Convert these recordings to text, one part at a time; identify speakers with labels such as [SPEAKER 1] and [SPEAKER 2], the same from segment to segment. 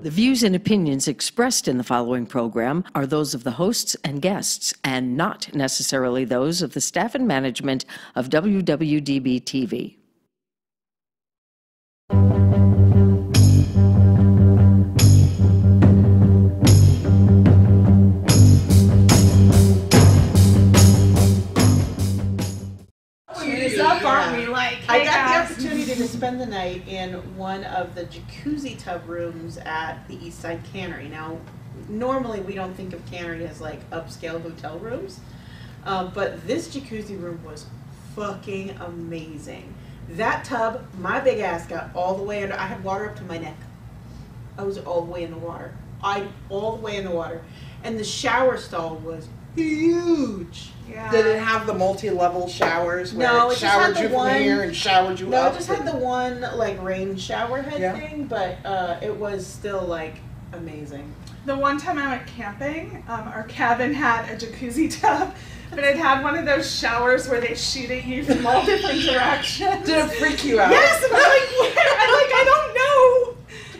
[SPEAKER 1] The views and opinions expressed in the following program are those of the hosts and guests, and not necessarily those of the staff and management of WWDB TV.
[SPEAKER 2] I got the opportunity to spend the night in one of the jacuzzi tub rooms at the East Side Cannery. Now, normally we don't think of Cannery as like upscale hotel rooms, but this jacuzzi room was fucking amazing. That tub, my big ass got all the way under. I had water up to my neck. I was all the way in the water. All the way in the water. And the shower stall was huge.
[SPEAKER 3] Yeah. Did it have the multi-level showers where
[SPEAKER 2] no,
[SPEAKER 3] it showered you from here and showered you up?
[SPEAKER 2] No, it just had the one like rain shower head thing, but it was still like amazing.
[SPEAKER 4] The one time I went camping, our cabin had a jacuzzi tub, but it had one of those showers where they shoot at you from all different directions.
[SPEAKER 3] Did it freak you out?
[SPEAKER 4] Yes, and I don't know.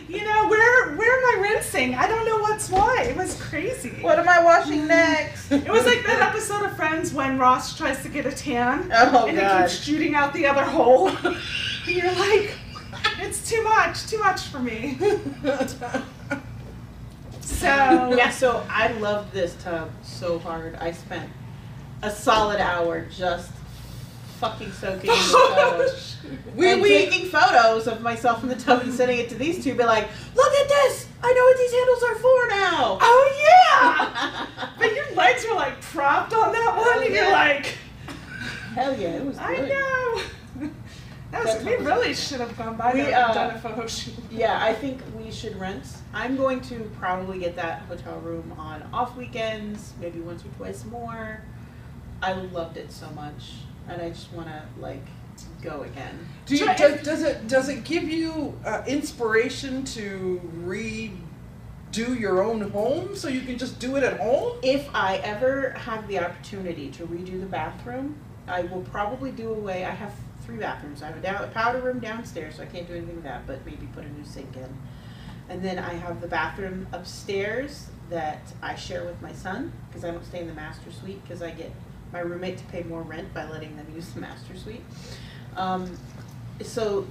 [SPEAKER 4] You know, where am I rinsing? I don't know what's what. It was crazy.
[SPEAKER 3] What am I washing next?
[SPEAKER 4] It was like that episode of Friends when Ross tries to get a tan.
[SPEAKER 3] Oh,
[SPEAKER 4] and
[SPEAKER 3] God.
[SPEAKER 4] it keeps shooting out the other hole. And you're like, it's too much for me.
[SPEAKER 2] So I loved this tub so hard. I spent a solid hour just fucking soaking in the photos. Taking photos of myself in the tub and sending it to these two, be like, look at this! I know what these handles are for now!
[SPEAKER 4] Oh yeah! But your legs were like propped on that one and you're like...
[SPEAKER 2] Hell yeah, it was good.
[SPEAKER 4] I know! We really should have gone by there and done a photo shoot.
[SPEAKER 2] Yeah, I think we should rent. I'm going to probably get that hotel room on off weekends, maybe once or twice more. I loved it so much. And I just want to like go again.
[SPEAKER 3] Does it give you inspiration to redo your own home so you can just do it at home?
[SPEAKER 2] If I ever have the opportunity to redo the bathroom, I will probably do away. I have 3 bathrooms. I have a powder room downstairs, so I can't do anything with that, but maybe put a new sink in. And then I have the bathroom upstairs that I share with my son because I don't stay in the master suite because I get my roommate to pay more rent by letting them use the master suite. So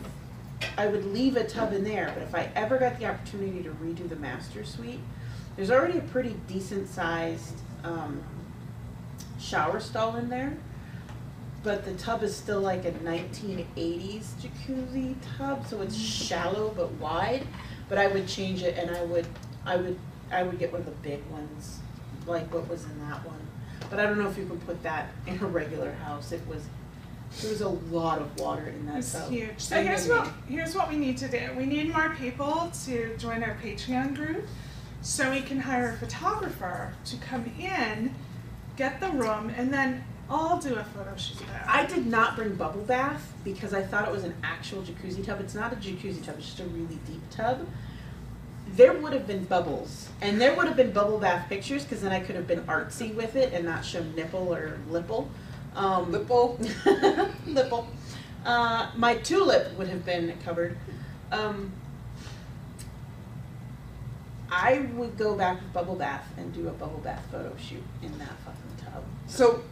[SPEAKER 2] I would leave a tub in there, but if I ever got the opportunity to redo the master suite, there's already a pretty decent sized shower stall in there, but the tub is still like a 1980s jacuzzi tub, so it's shallow but wide. But I would change it, and I would get one of the big ones, like what was in that one. But I don't know if you can put that in a regular house. There was a lot of water in that tub.
[SPEAKER 4] It's huge. So here's what we need to do. We need more people to join our Patreon group so we can hire a photographer to come in, get the room, and then I'll do a photo shoot there.
[SPEAKER 2] I did not bring bubble bath because I thought it was an actual jacuzzi tub. It's not a jacuzzi tub. It's just a really deep tub. There would have been bubbles, and there would have been bubble bath pictures because then I could have been artsy with it and not show nipple or lipple. Lipple. My tulip would have been covered. I would go back with bubble bath and do a bubble bath photo shoot in that fucking tub.
[SPEAKER 3] So,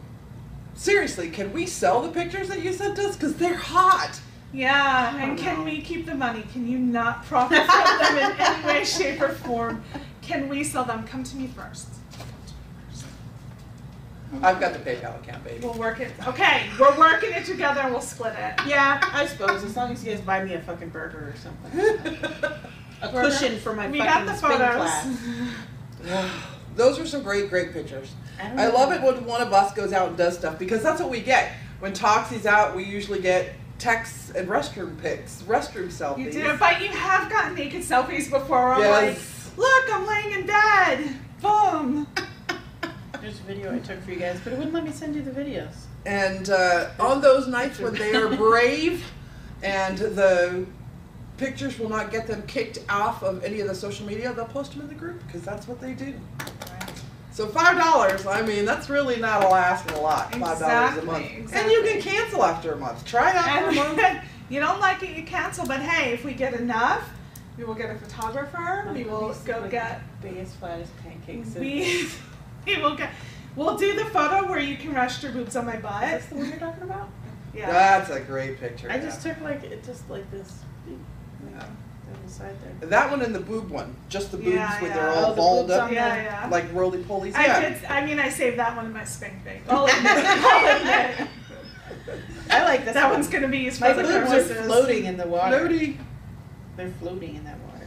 [SPEAKER 3] seriously, can we sell the pictures that you sent us? Because they're hot.
[SPEAKER 4] Yeah, and can we keep the money? Can you not profit from them in any way, shape, or form? Can we sell them? Come to me first.
[SPEAKER 3] I've got the PayPal account, baby.
[SPEAKER 4] We'll work it. Okay, we're working it together and we'll split it.
[SPEAKER 2] Yeah, I suppose, as long as you guys buy me a fucking burger or something. A cushion for my fucking spin class.
[SPEAKER 3] Those are some great pictures. I love it when one of us goes out and does stuff because that's what we get. When Toxi's out, we usually get texts and restroom pics, restroom selfies.
[SPEAKER 4] You do, but you have gotten naked selfies before. I'm like, look, I'm laying in bed. Boom.
[SPEAKER 2] There's a video I took for you guys, but it wouldn't let me send you the videos.
[SPEAKER 3] And on those nights when they are brave and the pictures will not get them kicked off of any of the social media, they'll post them in the group because that's what they do. So $5, I mean, that's really not asking a lot. $5 a month. Exactly. And you can cancel after a month. Try it out for a month.
[SPEAKER 4] You don't like it, you cancel. But hey, if we get enough, We will get a photographer. We will go get
[SPEAKER 2] biggest, flattest pancakes.
[SPEAKER 4] We'll do the photo where you can rest your boobs on my butt.
[SPEAKER 2] Is this the one you're talking about?
[SPEAKER 4] Yeah.
[SPEAKER 3] That's a great picture.
[SPEAKER 2] I just took like this.
[SPEAKER 3] Yeah.
[SPEAKER 2] Side there.
[SPEAKER 3] That one and the boob one, just the boobs
[SPEAKER 4] Yeah,
[SPEAKER 3] with
[SPEAKER 4] yeah.
[SPEAKER 3] their
[SPEAKER 2] Oh,
[SPEAKER 3] all
[SPEAKER 2] the
[SPEAKER 3] balled
[SPEAKER 2] boobs
[SPEAKER 3] up,
[SPEAKER 2] on
[SPEAKER 4] Yeah.
[SPEAKER 3] like roly polies. Yeah.
[SPEAKER 4] I saved that one in my spank bank. I'll admit.
[SPEAKER 2] I like this.
[SPEAKER 4] That one's gonna be used
[SPEAKER 2] My
[SPEAKER 4] for the
[SPEAKER 2] boobs are
[SPEAKER 4] purposes.
[SPEAKER 2] floating in the water.
[SPEAKER 3] Floaty.
[SPEAKER 2] They're floating in that water.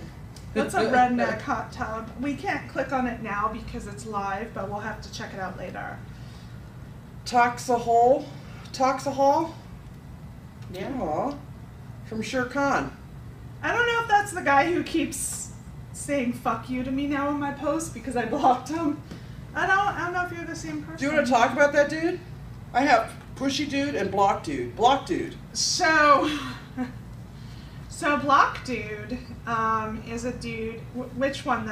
[SPEAKER 4] That's a redneck hot tub. We can't click on it now because it's live, but we'll have to check it out later.
[SPEAKER 3] Toxahol.
[SPEAKER 2] Yeah.
[SPEAKER 3] Aw. From Sher Khan.
[SPEAKER 4] I don't know if that's the guy who keeps saying "fuck you" to me now in my post because I blocked him. I don't know if you're the same person.
[SPEAKER 3] Do you want to talk about that dude? I have pushy dude and block dude. Block dude.
[SPEAKER 4] So block dude is a dude. Which one?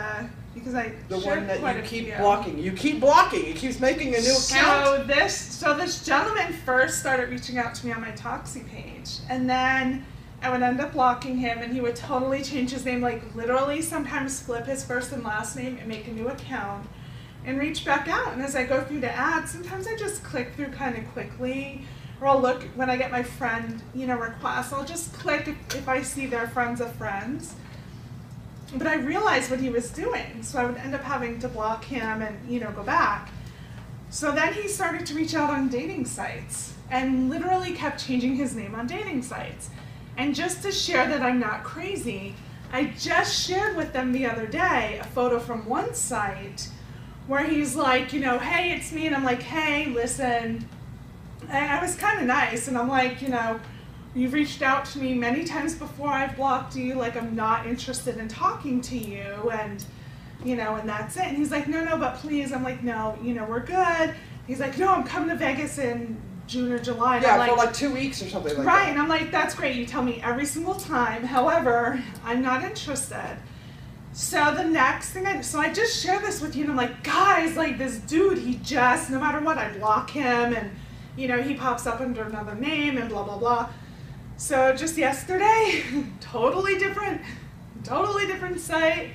[SPEAKER 4] Because I
[SPEAKER 3] The
[SPEAKER 4] shared
[SPEAKER 3] one that
[SPEAKER 4] quite
[SPEAKER 3] you
[SPEAKER 4] a
[SPEAKER 3] keep
[SPEAKER 4] few.
[SPEAKER 3] blocking. You keep blocking. It keeps making a new account.
[SPEAKER 4] So this gentleman first started reaching out to me on my Toxi page, and then I would end up blocking him, and he would totally change his name, like literally sometimes flip his first and last name and make a new account and reach back out. And as I go through the ads, sometimes I just click through kind of quickly, or I'll look when I get my friend, requests, I'll just click if I see their friends of friends. But I realized what he was doing, so I would end up having to block him and, go back. So then he started to reach out on dating sites and literally kept changing his name on dating sites. And just to share that I'm not crazy, I just shared with them the other day a photo from one site where he's like, hey, it's me. And I'm like, hey, listen. And I was kind of nice. And I'm like, you've reached out to me many times before. I've blocked you. Like, I'm not interested in talking to you. And, and that's it. And he's like, no, but please. I'm like, no, we're good. He's like, no, I'm coming to Vegas in June or July. And
[SPEAKER 3] Yeah,
[SPEAKER 4] I'm
[SPEAKER 3] for
[SPEAKER 4] like,
[SPEAKER 3] like 2 weeks or something like
[SPEAKER 4] right,
[SPEAKER 3] that.
[SPEAKER 4] and I'm like, that's great, you tell me every single time. However, I'm not interested. So the next thing so I just share this with you, and I'm like, guys, like this dude, he just, no matter what, I block him, and he pops up under another name and blah, blah, blah. So just yesterday, totally different site,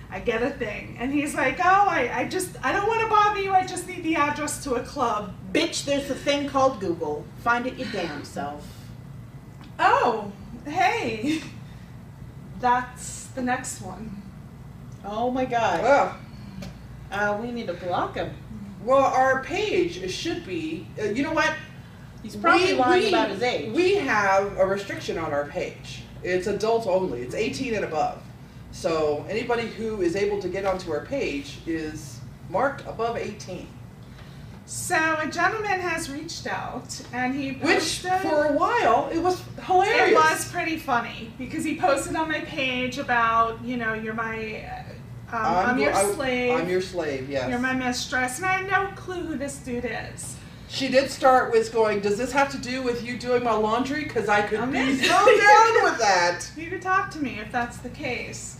[SPEAKER 4] I get a thing. And he's like, oh, I don't want to bother you, I just need the address to a club.
[SPEAKER 2] Bitch, there's a thing called Google. Find it your damn self.
[SPEAKER 4] Oh, hey, that's the next one.
[SPEAKER 2] Oh my god.
[SPEAKER 3] Well,
[SPEAKER 2] We need to block him.
[SPEAKER 3] well, our page should be, you know what?
[SPEAKER 2] He's probably lying about his age.
[SPEAKER 3] We have a restriction on our page. It's adult only. It's 18 and above. So anybody who is able to get onto our page is marked above 18.
[SPEAKER 4] So a gentleman has reached out, and he
[SPEAKER 3] Which,
[SPEAKER 4] posted.
[SPEAKER 3] for a while, it was hilarious.
[SPEAKER 4] It was pretty funny because he posted on my page about, you're my, I'm your slave.
[SPEAKER 3] I'm your slave, yes.
[SPEAKER 4] You're my mistress, and I had no clue who this dude is.
[SPEAKER 3] She did start with going, does this have to do with you doing my laundry? Because I could be
[SPEAKER 4] in.
[SPEAKER 3] so down with that.
[SPEAKER 4] You could talk to me if that's the case.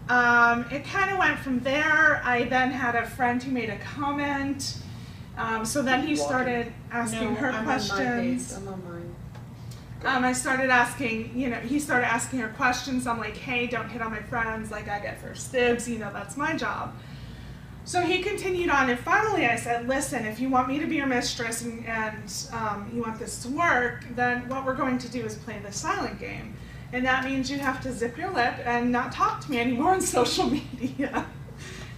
[SPEAKER 4] It kind of went from there. I then had a friend who made a comment. So then he started asking her questions.
[SPEAKER 2] I'm on mine.
[SPEAKER 4] I started asking, he started asking her questions. I'm like, hey, don't hit on my friends. Like, I get first dibs. That's my job. So he continued on, and finally I said, listen, if you want me to be your mistress and you want this to work, then what we're going to do is play the silent game. And that means you have to zip your lip and not talk to me anymore on social media.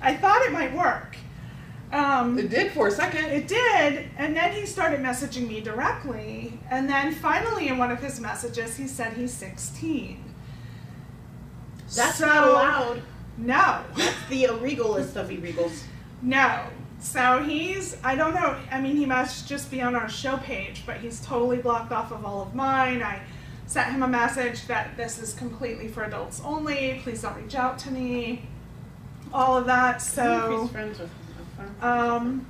[SPEAKER 4] I thought it might work.
[SPEAKER 3] It did for a second.
[SPEAKER 4] It did, and then he started messaging me directly, and then finally in one of his messages he said he's 16.
[SPEAKER 2] That's not allowed.
[SPEAKER 4] No.
[SPEAKER 2] That's the illegalist of illegals.
[SPEAKER 4] No. So I don't know, he must just be on our show page, but he's totally blocked off of all of mine. I sent him a message that this is completely for adults only, please don't reach out to me, all of that, so,
[SPEAKER 2] He's friends with him.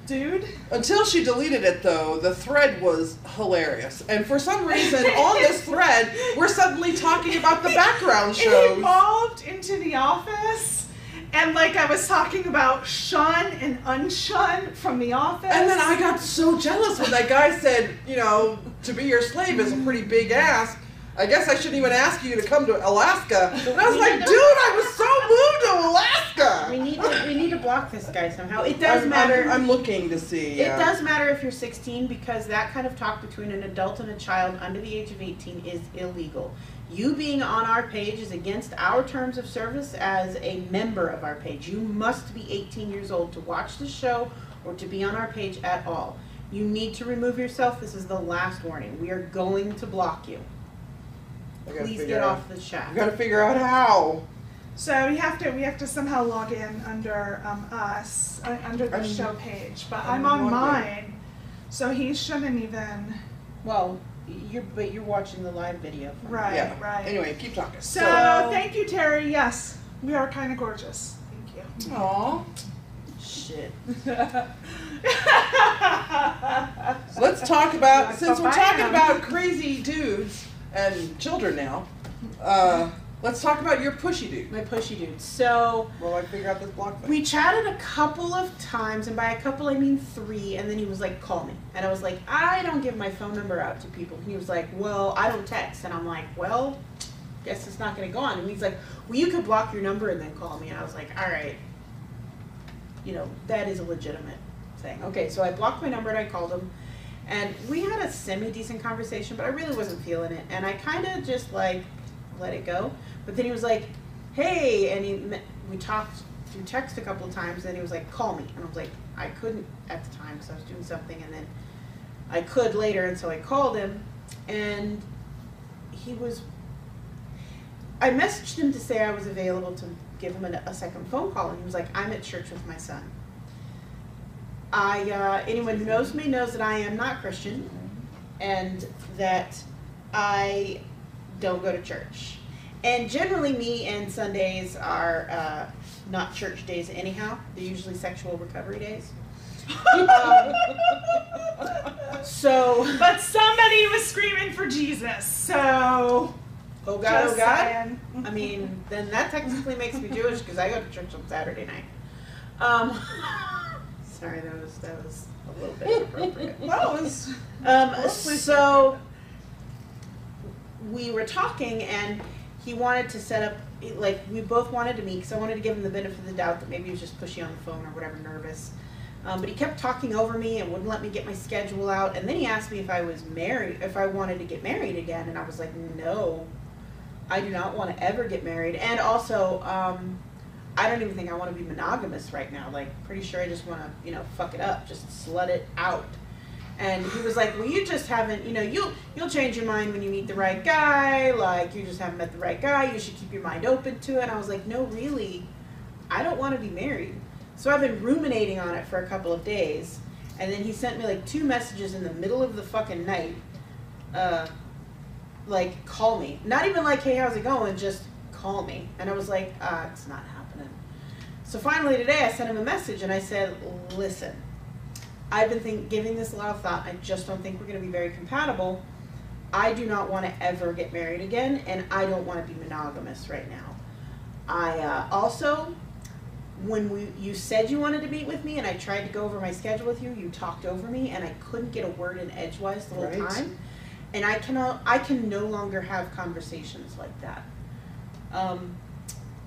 [SPEAKER 4] dude.
[SPEAKER 3] Until she deleted it, though, the thread was hilarious. And for some reason, on this thread, we're suddenly talking about the background
[SPEAKER 4] It
[SPEAKER 3] shows.
[SPEAKER 4] evolved into The Office, and like I was talking about shun and unshun from The Office.
[SPEAKER 3] And then I got so jealous when that guy said, to be your slave is a pretty big ask. I guess I shouldn't even ask you to come to Alaska. And I was like, dude, I was so moved to Alaska.
[SPEAKER 2] We need to block this guy somehow. It does matter.
[SPEAKER 3] I'm looking to see.
[SPEAKER 2] It does matter if you're 16 because that kind of talk between an adult and a child under the age of 18 is illegal. You being on our page is against our terms of service as a member of our page. You must be 18 years old to watch the show or to be on our page at all. You need to remove yourself. This is the last warning. We are going to block you. Please get off the chat.
[SPEAKER 3] We gotta figure out how.
[SPEAKER 4] So we have to somehow log in under us under the show page, but I'm on mine, so he shouldn't even.
[SPEAKER 2] Well, you're watching the live video.
[SPEAKER 4] Right,
[SPEAKER 3] Yeah.
[SPEAKER 4] right.
[SPEAKER 3] Anyway, keep talking.
[SPEAKER 4] So thank you, Terry. Yes, we are kind of gorgeous. Thank you.
[SPEAKER 3] Aww.
[SPEAKER 2] Shit.
[SPEAKER 3] Let's talk about, since we're talking about crazy dudes and children now, let's talk about your pushy dude.
[SPEAKER 2] My pushy dude. So,
[SPEAKER 3] Well, I figure out this block thing.
[SPEAKER 2] we chatted a couple of times, and by a couple I mean 3, and then he was like, call me. And I was like, I don't give my phone number out to people. And he was like, well, I don't text. And I'm like, well, guess it's not going to go on. And he's like, well, you could block your number and then call me. And I was like, all right. You know, that is a legitimate thing. Okay, so I blocked my number and I called him. And we had a semi-decent conversation, but I really wasn't feeling it. And I kind of just like let it go. But then he was like, hey, and we talked through text a couple of times, and he was like, call me. And I was like, I couldn't at the time because I was doing something, and then I could later, and so I called him, and I messaged him to say I was available to give him a second phone call, and he was like, I'm at church with my son. Anyone who knows me knows that I am not Christian, and that I don't go to church. And generally me and Sundays are not church days anyhow. They're usually sexual recovery days.
[SPEAKER 4] But somebody was screaming for Jesus, so.
[SPEAKER 2] Oh God,
[SPEAKER 4] Just
[SPEAKER 2] oh God.
[SPEAKER 4] saying.
[SPEAKER 2] I mean, then that technically makes me Jewish because I go to church on Saturday night. Sorry, that was a little bit inappropriate.
[SPEAKER 4] Well, it was.
[SPEAKER 2] So we were talking, and he wanted to set up, like, we both wanted to meet because I wanted to give him the benefit of the doubt that maybe he was just pushy on the phone or whatever, nervous. But he kept talking over me and wouldn't let me get my schedule out. And then he asked me if I was married, if I wanted to get married again, and I was like, no, I do not want to ever get married. And also, I don't even think I want to be monogamous right now. Like, pretty sure I just want to, fuck it up, just slut it out. And he was like, well, you just haven't, you'll change your mind when you meet the right guy. Like, you just haven't met the right guy. You should keep your mind open to it. And I was like, no, really, I don't want to be married. So I've been ruminating on it for a couple of days. And then he sent me like 2 messages in the middle of the fucking night. Like, call me. Not even like, hey, how's it going? Just call me. And I was like, it's not happening. So finally today I sent him a message and I said, listen, I've been giving this a lot of thought. I just don't think we're going to be very compatible. I do not want to ever get married again, and I don't want to be monogamous right now. I also, when you said you wanted to meet with me and I tried to go over my schedule with you, you talked over me and I couldn't get a word in edgewise the whole time. And I can no longer have conversations like that.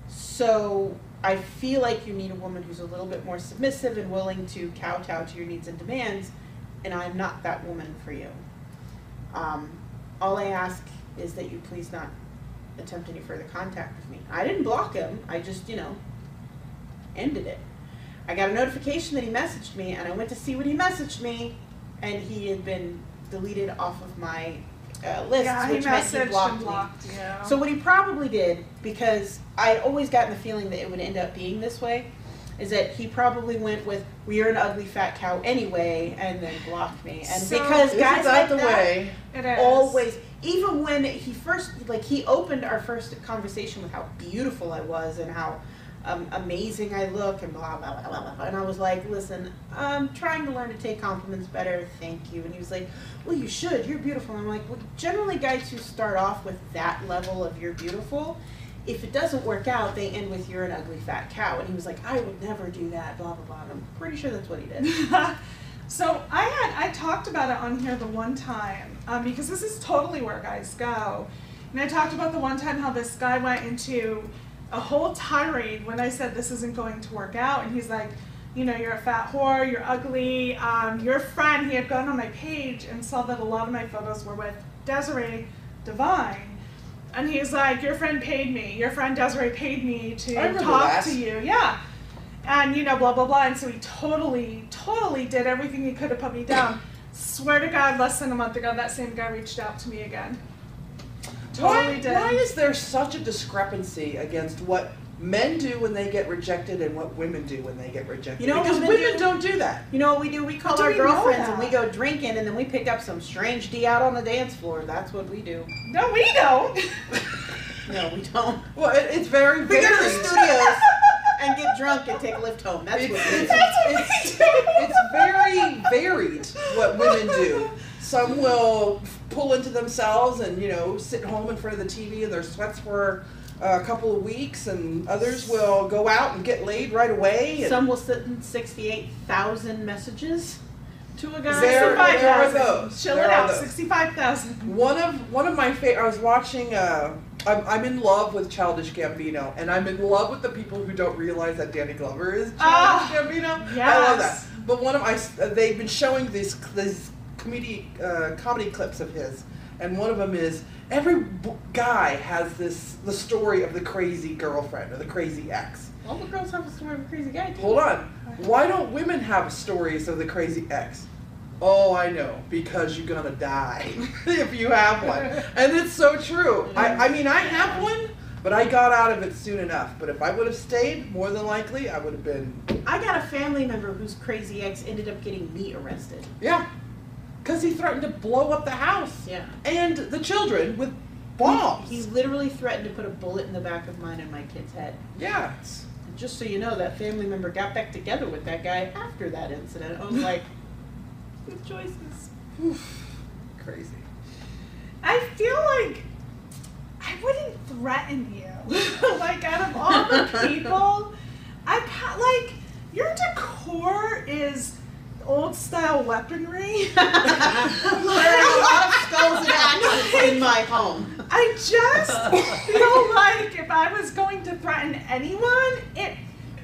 [SPEAKER 2] So I feel like you need a woman who's a little bit more submissive and willing to kowtow to your needs and demands, and I'm not that woman for you. All I ask is that you please not attempt any further contact with me. I didn't block him, I just, ended it. I got a notification that he messaged me, and I went to see what he messaged me, and he had been deleted off of my list, which meant he blocked me.
[SPEAKER 4] Yeah.
[SPEAKER 2] So what he probably did, because I always gotten the feeling that it would end up being this way, is that he probably went with, well, you're an ugly fat cow anyway, and then blocked me. And
[SPEAKER 4] So
[SPEAKER 2] because guys like
[SPEAKER 3] the
[SPEAKER 2] that
[SPEAKER 3] way.
[SPEAKER 4] It is.
[SPEAKER 2] always, even when he first, he opened our first conversation with how beautiful I was and how amazing I look and blah, blah, blah, blah, blah. And I was like, listen, I'm trying to learn to take compliments better, thank you. And he was like, well, you should, you're beautiful. And I'm like, well, generally guys who start off with that level of you're beautiful, if it doesn't work out, they end with you're an ugly fat cow. And he was like, I would never do that, blah, blah, blah. And I'm pretty sure that's what he did.
[SPEAKER 4] So I talked about it on here the one time, because this is totally where guys go. And I talked about the one time how this guy went into a whole tirade when I said this isn't going to work out, and he's like, you know, you're a fat whore, you're ugly. Your friend, he had gone on my page and saw that a lot of my photos were with Desiree Divine. And he's like, your friend paid me, your friend Desiree paid me to talk to you. Yeah. And, you know, blah, blah, blah. And so he totally did everything he could to put me down. Swear to God, less than a month ago, that same guy reached out to me again. Totally did.
[SPEAKER 3] Why is there such a discrepancy against what men do when they get rejected and what women do when they get rejected?
[SPEAKER 2] You know,
[SPEAKER 3] because women don't do that.
[SPEAKER 2] You know what we do? We call our girlfriends and we go drinking, and then we pick up some strange D out on the dance floor. That's what we do.
[SPEAKER 4] No, we don't.
[SPEAKER 2] No, we don't.
[SPEAKER 3] Well, it's very
[SPEAKER 2] We
[SPEAKER 3] varied.
[SPEAKER 2] go to the studios and get drunk and take a lift home. That's what we do.
[SPEAKER 3] It's very varied what women do. Some will pull into themselves and, you know, sit home in front of the TV in their sweats for a couple of weeks, and others will go out and get laid right away.
[SPEAKER 2] Some will send 68,000 messages to a guy.
[SPEAKER 3] There are those.
[SPEAKER 4] Chill it out. 65,000.
[SPEAKER 3] One of my favorite. I was watching. I'm in love with Childish Gambino, and I'm in love with the people who don't realize that Danny Glover is Childish Gambino.
[SPEAKER 4] Yes.
[SPEAKER 3] I love that. But one of my they've been showing these comedy clips of his, and one of them is every guy has the story of the crazy girlfriend or the crazy ex.
[SPEAKER 2] All the girls have a story of a crazy guy, too.
[SPEAKER 3] Hold on. Why don't women have stories of the crazy ex? Oh, I know, because you're gonna die if you have one. And it's so true. I mean, I have one, but I got out of it soon enough. But if I would have stayed, more than likely, I would have been...
[SPEAKER 2] I got a family member whose crazy ex ended up getting me arrested.
[SPEAKER 3] Yeah. Because he threatened to blow up the house.
[SPEAKER 2] Yeah.
[SPEAKER 3] And the children with bombs.
[SPEAKER 2] He literally threatened to put a bullet in the back of mine and my kid's head.
[SPEAKER 3] Yeah.
[SPEAKER 2] And just so you know, that family member got back together with that guy after that incident. I was like... Good choices.
[SPEAKER 3] Oof. Crazy.
[SPEAKER 4] I feel like I wouldn't threaten you. Like, out of all the people, like, your decor is old style weaponry.
[SPEAKER 2] There are a lot of skulls and axes in my home.
[SPEAKER 4] I just feel like if I was going to threaten anyone, it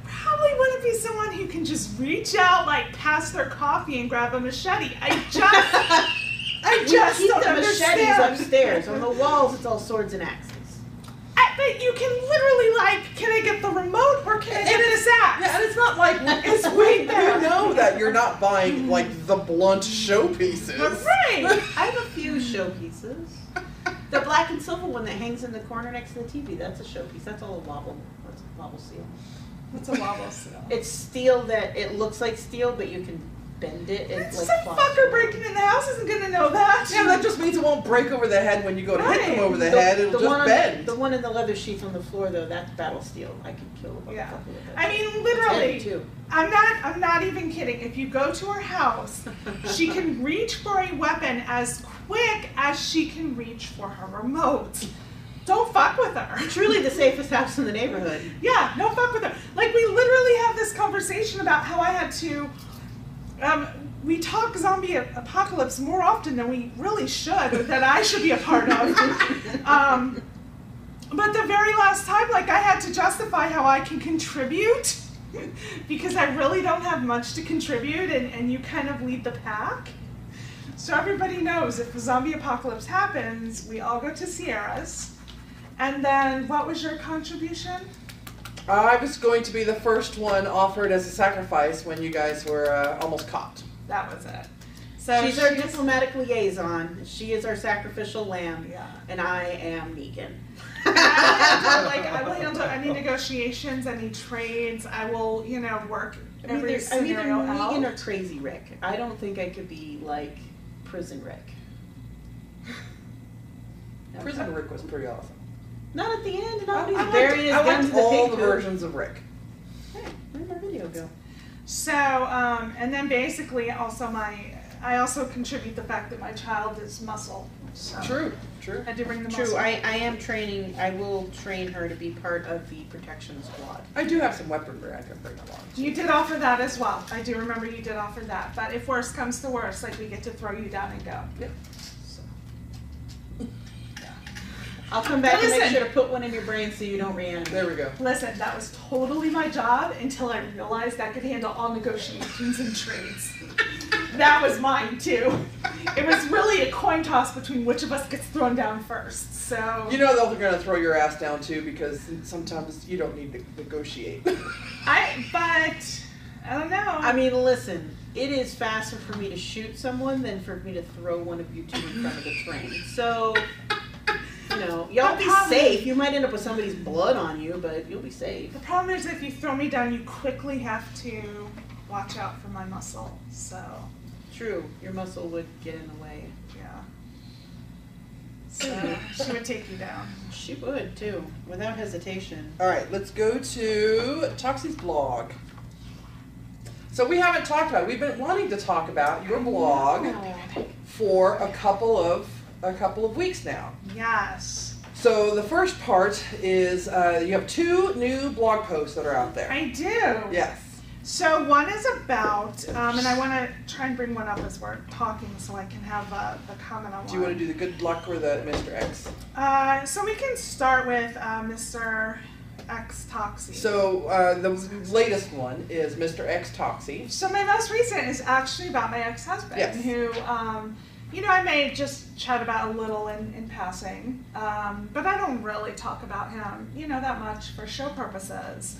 [SPEAKER 4] probably wouldn't be someone who can just reach out, like, pass their coffee and grab a machete. I just
[SPEAKER 2] keep
[SPEAKER 4] don't
[SPEAKER 2] the machetes
[SPEAKER 4] understand.
[SPEAKER 2] upstairs. On the walls, it's all swords and axes.
[SPEAKER 4] But you can literally, like, can I get the remote or can I get this axe?
[SPEAKER 3] Yeah, and it's not like
[SPEAKER 4] It's right there.
[SPEAKER 3] You know that you're not buying like the blunt showpieces.
[SPEAKER 4] Right.
[SPEAKER 2] I have a few showpieces. The black and silver one that hangs in the corner next to the TV, that's a showpiece. That's all a wobble. That's a wobble seal.
[SPEAKER 4] What's a wobble seal?
[SPEAKER 2] It's steel that it looks like steel, but you can bend it. It's like
[SPEAKER 4] Some fucker breaking in the house isn't gonna know that.
[SPEAKER 3] Yeah, that just means it won't break over the head when you go to hit them
[SPEAKER 4] Right.
[SPEAKER 3] over the head. It'll just bend.
[SPEAKER 2] The one in the leather sheath on the floor, though, that's battle steel. I could kill a
[SPEAKER 4] Yeah.
[SPEAKER 2] couple of them.
[SPEAKER 4] I mean,
[SPEAKER 2] It's heavy,
[SPEAKER 4] literally,
[SPEAKER 2] too.
[SPEAKER 4] I'm not even kidding. If you go to her house, she can reach for a weapon as quick as she can reach for her remote. Don't fuck with her.
[SPEAKER 2] Truly the safest house in the neighborhood.
[SPEAKER 4] Yeah, no fuck with her. Like, we literally have this conversation about how I had to, we talk zombie apocalypse more often than we really should, that I should be a part of. But the very last time, like, I had to justify how I can contribute because I really don't have much to contribute, and you kind of lead the pack. So everybody knows if the zombie apocalypse happens, we all go to Sierra's. And then, what was your contribution?
[SPEAKER 3] I was going to be the first one offered as a sacrifice when you guys were almost caught.
[SPEAKER 4] That was it. So
[SPEAKER 2] She's our diplomatic liaison. She is our sacrificial lamb.
[SPEAKER 4] Yeah.
[SPEAKER 2] And I am Negan.
[SPEAKER 4] I will handle any negotiations, any trades. I will, you know, work every
[SPEAKER 2] I'm either
[SPEAKER 4] scenario out.
[SPEAKER 2] Negan or Crazy Rick. I don't think I could be like Prison Rick.
[SPEAKER 3] Prison Rick was pretty awesome.
[SPEAKER 2] Not at the end.
[SPEAKER 3] I
[SPEAKER 2] Nobody's
[SPEAKER 3] liked
[SPEAKER 2] burying his guns in the
[SPEAKER 3] all
[SPEAKER 2] pig
[SPEAKER 3] the
[SPEAKER 2] coop.
[SPEAKER 3] versions of Rick.
[SPEAKER 2] Hey, where'd my video go?
[SPEAKER 4] So, and then basically also I also contribute the fact that my child is muscle. So
[SPEAKER 3] True, true.
[SPEAKER 4] I do bring the
[SPEAKER 2] True,
[SPEAKER 4] muscle.
[SPEAKER 2] I am training, I will train her to be part of the protection squad.
[SPEAKER 3] I do have some weaponry I can bring along.
[SPEAKER 4] You did offer that as well. I do remember you did offer that. But if worse comes to worse, like, we get to throw you down and go.
[SPEAKER 3] Yep.
[SPEAKER 2] I'll come back and make
[SPEAKER 4] Listen.
[SPEAKER 2] sure to put one in your brain so you don't reanimate.
[SPEAKER 3] There we go.
[SPEAKER 4] Listen, that was totally my job until I realized I could handle all negotiations and trades. That was mine too. It was really a coin toss between which of us gets thrown down first. So
[SPEAKER 3] You know they're going to throw your ass down too because sometimes you don't need to negotiate.
[SPEAKER 4] but I don't know.
[SPEAKER 2] I mean, listen, it is faster for me to shoot someone than for me to throw one of you two in front of the train. So, you know, y'all be safe. You might end up with somebody's blood on you, but you'll be safe.
[SPEAKER 4] The problem is if you throw me down, you quickly have to watch out for my muscle. So,
[SPEAKER 2] True, your muscle would get in the way.
[SPEAKER 4] yeah. So she would take you down.
[SPEAKER 2] She would too, without hesitation.
[SPEAKER 3] All right, let's go to Toxi's blog. So we haven't talked about it. We've been wanting to talk about your blog for a couple of weeks now.
[SPEAKER 4] Yes.
[SPEAKER 3] So the first part is you have 2 new blog posts that are out there.
[SPEAKER 4] I do.
[SPEAKER 3] Yes.
[SPEAKER 4] So one is about, and I want to try and bring one up as we're talking so I can have the comment on one.
[SPEAKER 3] Do you want to do the good luck or the Mr. X?
[SPEAKER 4] So we can start with Mr. Ex-Toxi.
[SPEAKER 3] So the latest one is Mr. Ex-Toxi.
[SPEAKER 4] So my most recent is actually about my ex-husband,
[SPEAKER 3] Yes.
[SPEAKER 4] who, you know, I may just chat about a little in passing, but I don't really talk about him, you know, that much for show purposes.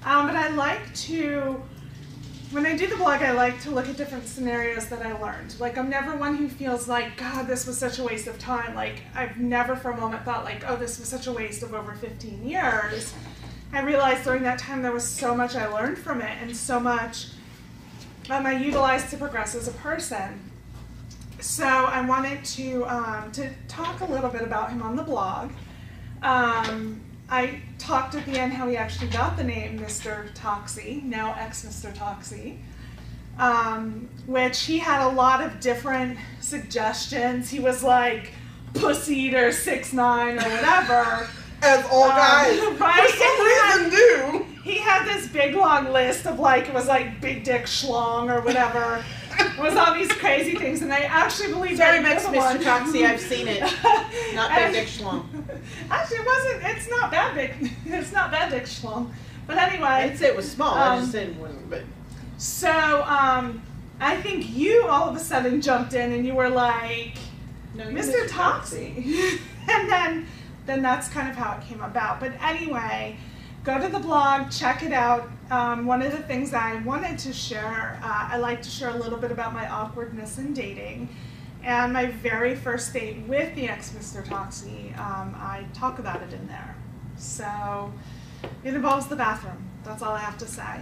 [SPEAKER 4] But I like to, when I do the blog, I like to look at different scenarios that I learned. Like, I'm never one who feels like, God, this was such a waste of time. Like, I've never for a moment thought like, oh, this was such a waste of over 15 years. I realized during that time there was so much I learned from it and so much I utilized to progress as a person. So I wanted to talk a little bit about him on the blog. I talked at the end how he actually got the name Mr. Toxi, now ex-Mr. Toxi, which he had a lot of different suggestions. He was like Pussy Eater 6'9" or whatever.
[SPEAKER 3] As all guys,
[SPEAKER 4] right?
[SPEAKER 3] for some reason, do.
[SPEAKER 4] He had this big long list of like, it was like Big Dick Schlong or whatever. It was all these crazy things, and I actually believe
[SPEAKER 2] Sorry,
[SPEAKER 4] that
[SPEAKER 2] Mr. Toxi, I've seen it. Not Big Dick Schlong.
[SPEAKER 4] Actually, it wasn't. It's not bad Dick. It's not bad Dick Schlong. But anyway.
[SPEAKER 2] I didn't say it was small. I just said it wasn't big.
[SPEAKER 4] So I think you all of a sudden jumped in and you were like,
[SPEAKER 2] No,
[SPEAKER 4] Mr. Toxi. And then that's kind of how it came about. But anyway, go to the blog, check it out. One of the things I wanted to share, I like to share a little bit about my awkwardness in dating. And my very first date with the ex-Mr. Toxi, I talk about it in there. So it involves the bathroom. That's all I have to say.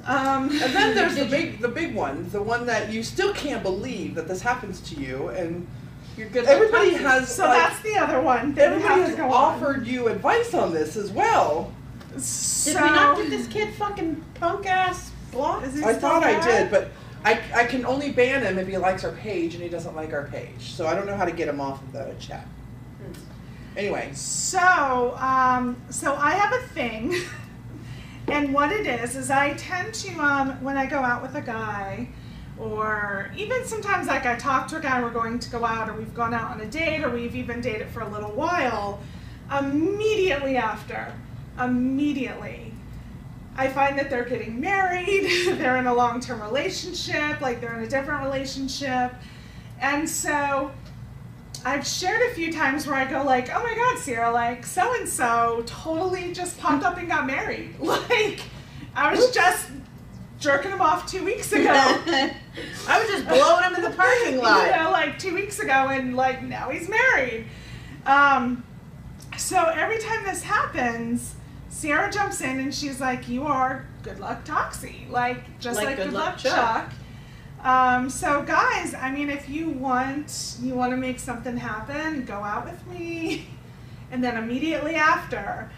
[SPEAKER 3] And then there's the big one, the one that you still can't believe that this happens to you, and
[SPEAKER 2] You're good.
[SPEAKER 3] everybody has.
[SPEAKER 4] So
[SPEAKER 3] like,
[SPEAKER 4] that's the other one. that we
[SPEAKER 3] everybody
[SPEAKER 4] have
[SPEAKER 3] has
[SPEAKER 4] to go
[SPEAKER 3] offered you advice on this as well.
[SPEAKER 4] on.
[SPEAKER 2] Did we not give this kid fucking punk ass block?
[SPEAKER 4] Is he
[SPEAKER 3] I
[SPEAKER 4] still
[SPEAKER 3] thought I
[SPEAKER 4] there?
[SPEAKER 3] did, but I can only ban him if he likes our page, and he doesn't like our page. So I don't know how to get him off of the chat. Anyway.
[SPEAKER 4] So I have a thing, and what it is I tend to, when I go out with a guy, or even sometimes like I talk to a guy, we're going to go out, or we've gone out on a date, or we've even dated for a little while, immediately after, I find that they're getting married, they're in a long-term relationship, like they're in a different relationship, and so I've shared a few times where I go like, oh my God, Sierra, like so-and-so totally just popped up and got married. Like, I was just jerking him off 2 weeks ago.
[SPEAKER 2] I was just blowing him in the parking lot.
[SPEAKER 4] You know, like 2 weeks ago, and like now he's married. So every time this happens, Sierra jumps in and she's like, you are Good Luck Toxi. Like, just like Good Luck Chuck. So guys, I mean, if you want to make something happen, go out with me. And then immediately after,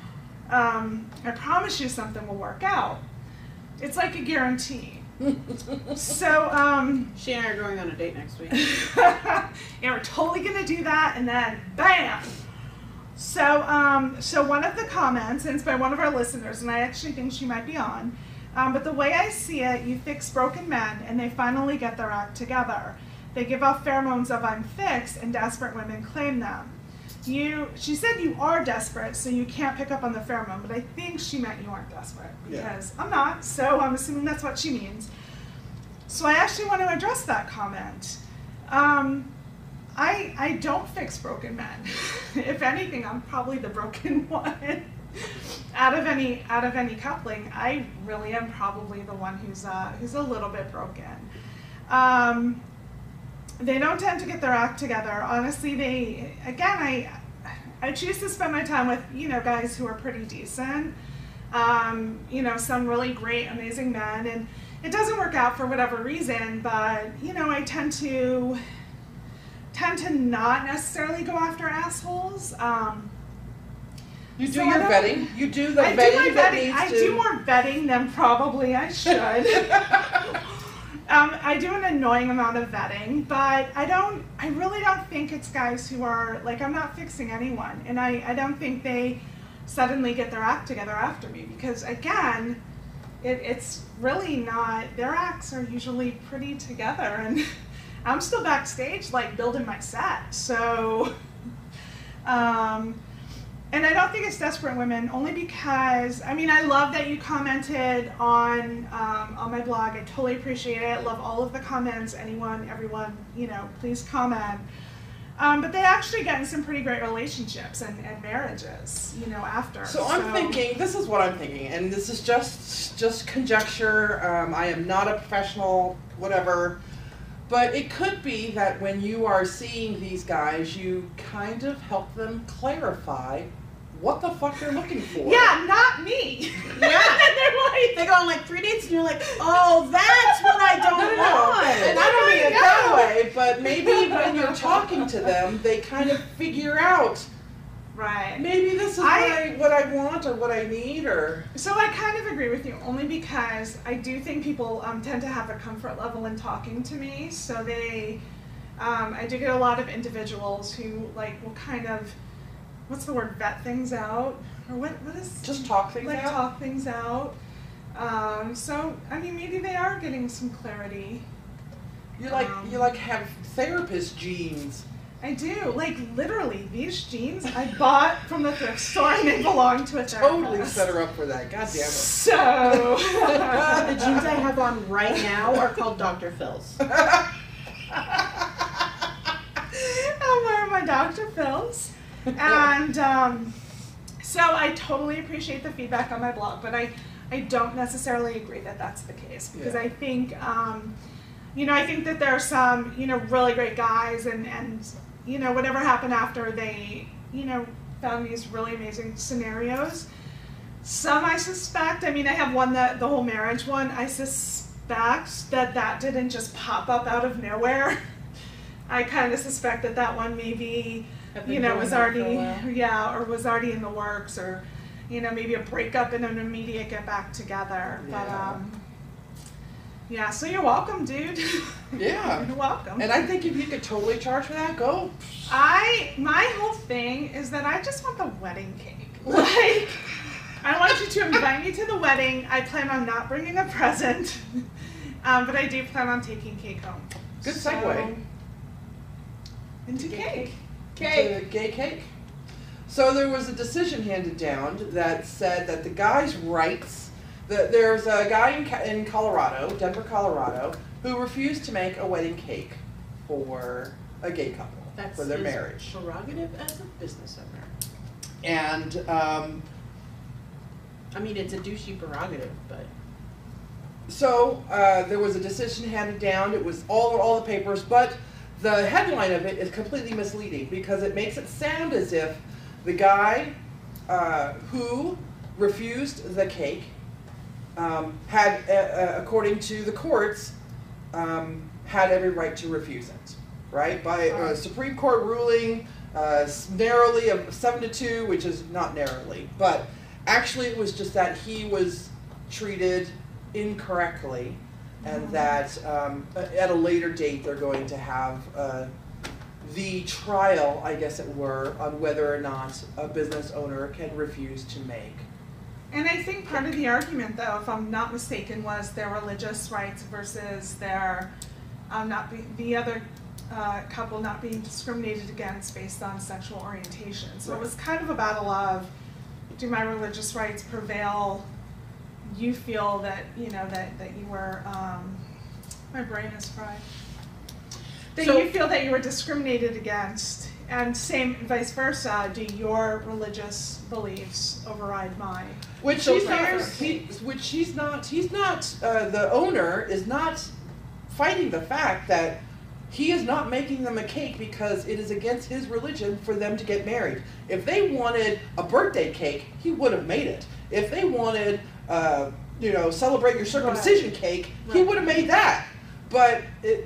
[SPEAKER 4] I promise you something will work out. It's like a guarantee. So,
[SPEAKER 2] she and I are going on a date next week.
[SPEAKER 4] yeah, we're totally gonna do that, and then bam. So one of the comments, and it's by one of our listeners, and I actually think she might be on, but the way I see it, you fix broken men, and they finally get their act together. They give off pheromones of I'm fixed, and desperate women claim them. she said you are desperate, so you can't pick up on the pheromone, but I think she meant you aren't desperate, because I'm not, so I'm assuming that's what she means. So I actually want to address that comment. I don't fix broken men. If anything, I'm probably the broken one. Out of any coupling, I really am probably the one who's a little bit broken. They don't tend to get their act together. Honestly, I choose to spend my time with, guys who are pretty decent, some really great, amazing men, and it doesn't work out for whatever reason, but, I tend to not necessarily go after assholes.
[SPEAKER 3] You do your vetting. You do the vetting that needs to...
[SPEAKER 4] I do more vetting than probably I should. I do an annoying amount of vetting, but I really don't think it's guys who are, I'm not fixing anyone, and I don't think they suddenly get their act together after me, because again, it's really not, their acts are usually pretty together, and I'm still backstage, building my set, so, and I don't think it's desperate women, only because, I love that you commented on my blog. I totally appreciate it. Love all of the comments. Anyone, everyone, please comment. But they actually get in some pretty great relationships and marriages, after.
[SPEAKER 3] So I'm thinking, this is what I'm thinking, and this is just conjecture. I am not a professional, whatever. But it could be that when you are seeing these guys, you kind of help them clarify what the fuck they're looking for.
[SPEAKER 4] Yeah, not me.
[SPEAKER 2] Yeah. They go on 3 dates and you're like, oh, that's what I don't want.
[SPEAKER 3] And I don't mean it that way, but maybe when you're talking to them, they kind of figure out,
[SPEAKER 4] right,
[SPEAKER 3] maybe this is what I want or what I need, or...
[SPEAKER 4] So I kind of agree with you, only because I do think people tend to have a comfort level in talking to me, so they, I do get a lot of individuals who, will kind of, what's the word, vet things out? Or what is...
[SPEAKER 3] Just talk things out?
[SPEAKER 4] Talk things out. So, maybe they are getting some clarity.
[SPEAKER 3] You have therapist jeans.
[SPEAKER 4] I do. Literally, these jeans I bought from the thrift store and they belong to a therapist.
[SPEAKER 3] Totally set her up for that. God damn it.
[SPEAKER 4] So...
[SPEAKER 2] the jeans I have on right now are called Dr. Phil's.
[SPEAKER 4] I'm wearing my Dr. Phil's. And so I totally appreciate the feedback on my blog, but I don't necessarily agree that that's the case, because I think, I think that there are some, really great guys and whatever happened after they, found these really amazing scenarios. Some I suspect, I have one, the whole marriage one, I suspect that didn't just pop up out of nowhere. I kind of suspect that one maybe, was already, or was already in the works, or, maybe a breakup and an immediate get back together.
[SPEAKER 3] Yeah.
[SPEAKER 4] But, so you're welcome, dude.
[SPEAKER 3] Yeah.
[SPEAKER 4] You're welcome.
[SPEAKER 3] And I think if you could totally charge for that, go.
[SPEAKER 4] My whole thing is that I just want the wedding cake. I want you to invite me to the wedding. I plan on not bringing a present, but I do plan on taking cake home.
[SPEAKER 3] Good segue.
[SPEAKER 4] Into cake.
[SPEAKER 3] To gay cake. So there was a decision handed down that said that the guy's rights, there's a guy in Colorado, Denver, Colorado, who refused to make a wedding cake for a gay couple for their marriage.
[SPEAKER 2] Prerogative as a business owner.
[SPEAKER 3] And
[SPEAKER 2] it's a douchey prerogative, but...
[SPEAKER 3] So there was a decision handed down. It was all the papers, but the headline of it is completely misleading because it makes it sound as if the guy who refused the cake had, according to the courts, had every right to refuse it, right? By a Supreme Court ruling, narrowly of 7-2, which is not narrowly, but actually it was just that he was treated incorrectly, and that at a later date they're going to have the trial, I guess it were, on whether or not a business owner can refuse to make.
[SPEAKER 4] And I think part of the argument, though, if I'm not mistaken, was their religious rights versus their the other couple not being discriminated against based on sexual orientation. So
[SPEAKER 3] Right.
[SPEAKER 4] it was kind of a battle of, do my religious rights prevail? You feel that, you know, that you were, my brain is fried. That
[SPEAKER 2] So-
[SPEAKER 4] you feel that you were discriminated against, and same vice versa, do your religious beliefs override mine?
[SPEAKER 3] Which
[SPEAKER 2] So
[SPEAKER 3] he's not,
[SPEAKER 2] here's-
[SPEAKER 3] the owner is not fighting the fact that he is not making them a cake because it is against his religion for them to get married. If they wanted a birthday cake, he would have made it. If they wanted, celebrate your circumcision cake, he
[SPEAKER 2] Right.
[SPEAKER 3] would have made that. But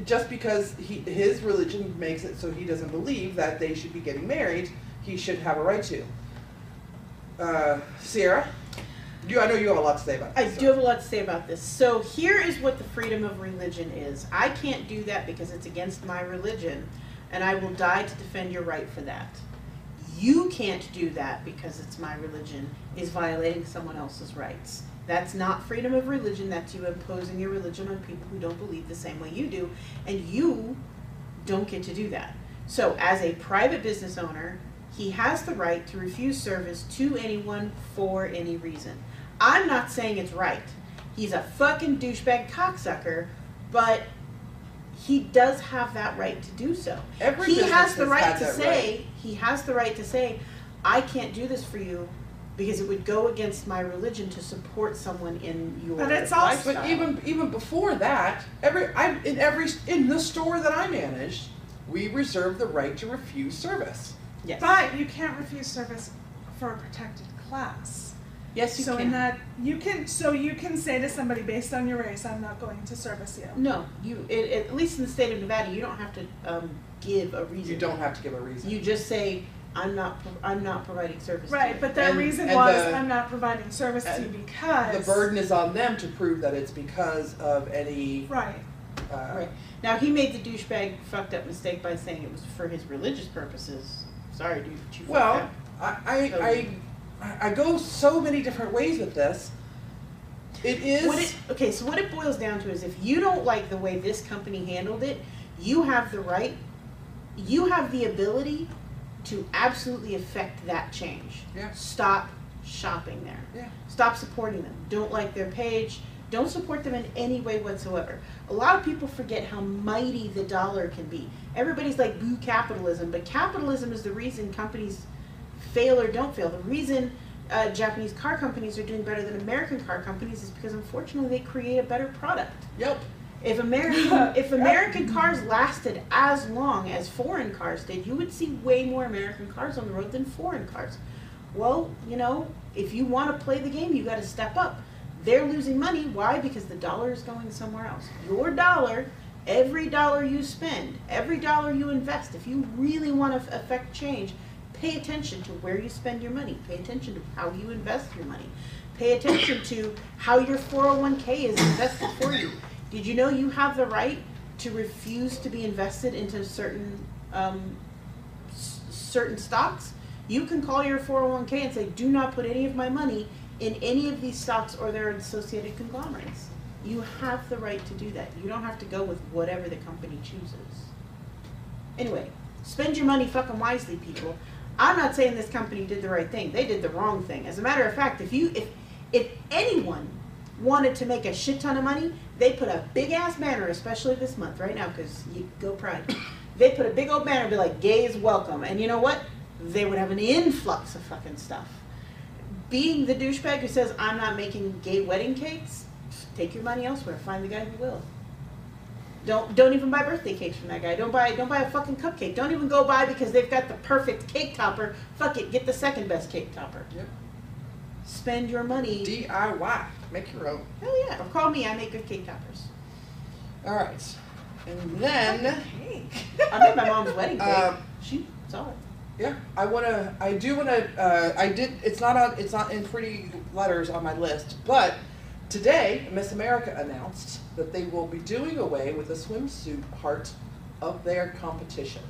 [SPEAKER 3] just because his religion makes it so he doesn't believe that they should be getting married, he should have a right to. Sierra, I know you have a lot to say about
[SPEAKER 2] I
[SPEAKER 3] this.
[SPEAKER 2] do have a lot to say about this. So here is what the freedom of religion is. I can't do that because it's against my religion, and I will die to defend your right for that. You can't do that because it's my religion, is violating someone else's rights. That's not freedom of religion, that's you imposing your religion on people who don't believe the same way you do, and you don't get to do that. So as a private business owner, he has the right to refuse service to anyone for any reason. I'm not saying it's right. He's a fucking douchebag cocksucker, but he does have that right to do so.
[SPEAKER 3] Every
[SPEAKER 2] He
[SPEAKER 3] business
[SPEAKER 2] has the
[SPEAKER 3] has
[SPEAKER 2] right
[SPEAKER 3] had
[SPEAKER 2] to
[SPEAKER 3] that
[SPEAKER 2] say,
[SPEAKER 3] right.
[SPEAKER 2] he has the right to say, I can't do this for you because it would go against my religion to support someone in your
[SPEAKER 4] But it's also-
[SPEAKER 2] lifestyle.
[SPEAKER 3] But even before that, in the store that I managed, we reserve the right to refuse service.
[SPEAKER 2] Yes.
[SPEAKER 4] But you can't refuse service for a protected class.
[SPEAKER 2] Yes, you
[SPEAKER 4] So
[SPEAKER 2] can.
[SPEAKER 4] in that, you can say to somebody, based on your race, I'm not going to service you.
[SPEAKER 2] No, at least in the state of Nevada, you don't have to give a reason.
[SPEAKER 3] You don't have to give a reason.
[SPEAKER 2] You just say, I'm not providing service.
[SPEAKER 4] Right,
[SPEAKER 2] to you.
[SPEAKER 4] but their
[SPEAKER 3] And-
[SPEAKER 4] reason
[SPEAKER 3] and
[SPEAKER 4] was,
[SPEAKER 3] the-
[SPEAKER 4] I'm not providing service to you
[SPEAKER 3] and
[SPEAKER 4] because.
[SPEAKER 3] The burden is on them to prove that it's because of any.
[SPEAKER 4] Right.
[SPEAKER 2] Right. Now, he made the douchebag fucked up mistake by saying it was for his religious purposes. Sorry, dude, but you fucked
[SPEAKER 3] Well,
[SPEAKER 2] up.
[SPEAKER 3] I go so many different ways with this. It is.
[SPEAKER 2] So what it boils down to is if you don't like the way this company handled it, you have the right, you have the ability to absolutely affect that change.
[SPEAKER 3] Yeah.
[SPEAKER 2] Stop shopping there.
[SPEAKER 3] Yeah.
[SPEAKER 2] Stop supporting them. Don't like their page. Don't support them in any way whatsoever. A lot of people forget how mighty the dollar can be. Everybody's like, boo capitalism, but capitalism is the reason companies fail or don't fail. The reason Japanese car companies are doing better than American car companies is because unfortunately they create a better product.
[SPEAKER 3] Yep.
[SPEAKER 2] If American cars lasted as long as foreign cars did, you would see way more American cars on the road than foreign cars. Well, if you want to play the game, you got to step up. They're losing money. Why? Because the dollar is going somewhere else. Your dollar, every dollar you spend, every dollar you invest, if you really want to affect change, pay attention to where you spend your money. Pay attention to how you invest your money. Pay attention to how your 401k is invested for you. Did you know you have the right to refuse to be invested into certain stocks? You can call your 401k and say, do not put any of my money in any of these stocks or their associated conglomerates. You have the right to do that. You don't have to go with whatever the company chooses. Anyway, spend your money fucking wisely, people. I'm not saying this company did the right thing. They did the wrong thing. As a matter of fact, if anyone wanted to make a shit ton of money, they put a big ass banner, especially this month right now, because you go Pride. They put a big old banner, be like, gays welcome. And you know what? They would have an influx of fucking stuff. Being the douchebag who says, I'm not making gay wedding cakes, take your money elsewhere. Find the guy who will. Don't even buy birthday cakes from that guy. Don't buy a fucking cupcake. Don't even go buy because they've got the perfect cake topper. Fuck it, get the second best cake topper.
[SPEAKER 3] Yep.
[SPEAKER 2] Spend your money.
[SPEAKER 3] DIY. Make your own.
[SPEAKER 2] Hell yeah. Or call me, I make good cake toppers.
[SPEAKER 3] All right. And then.
[SPEAKER 2] I made my mom's wedding cake. She saw it.
[SPEAKER 3] Yeah, it's not in pretty letters on my list, but today Miss America announced that they will be doing away with the swimsuit part of their competition.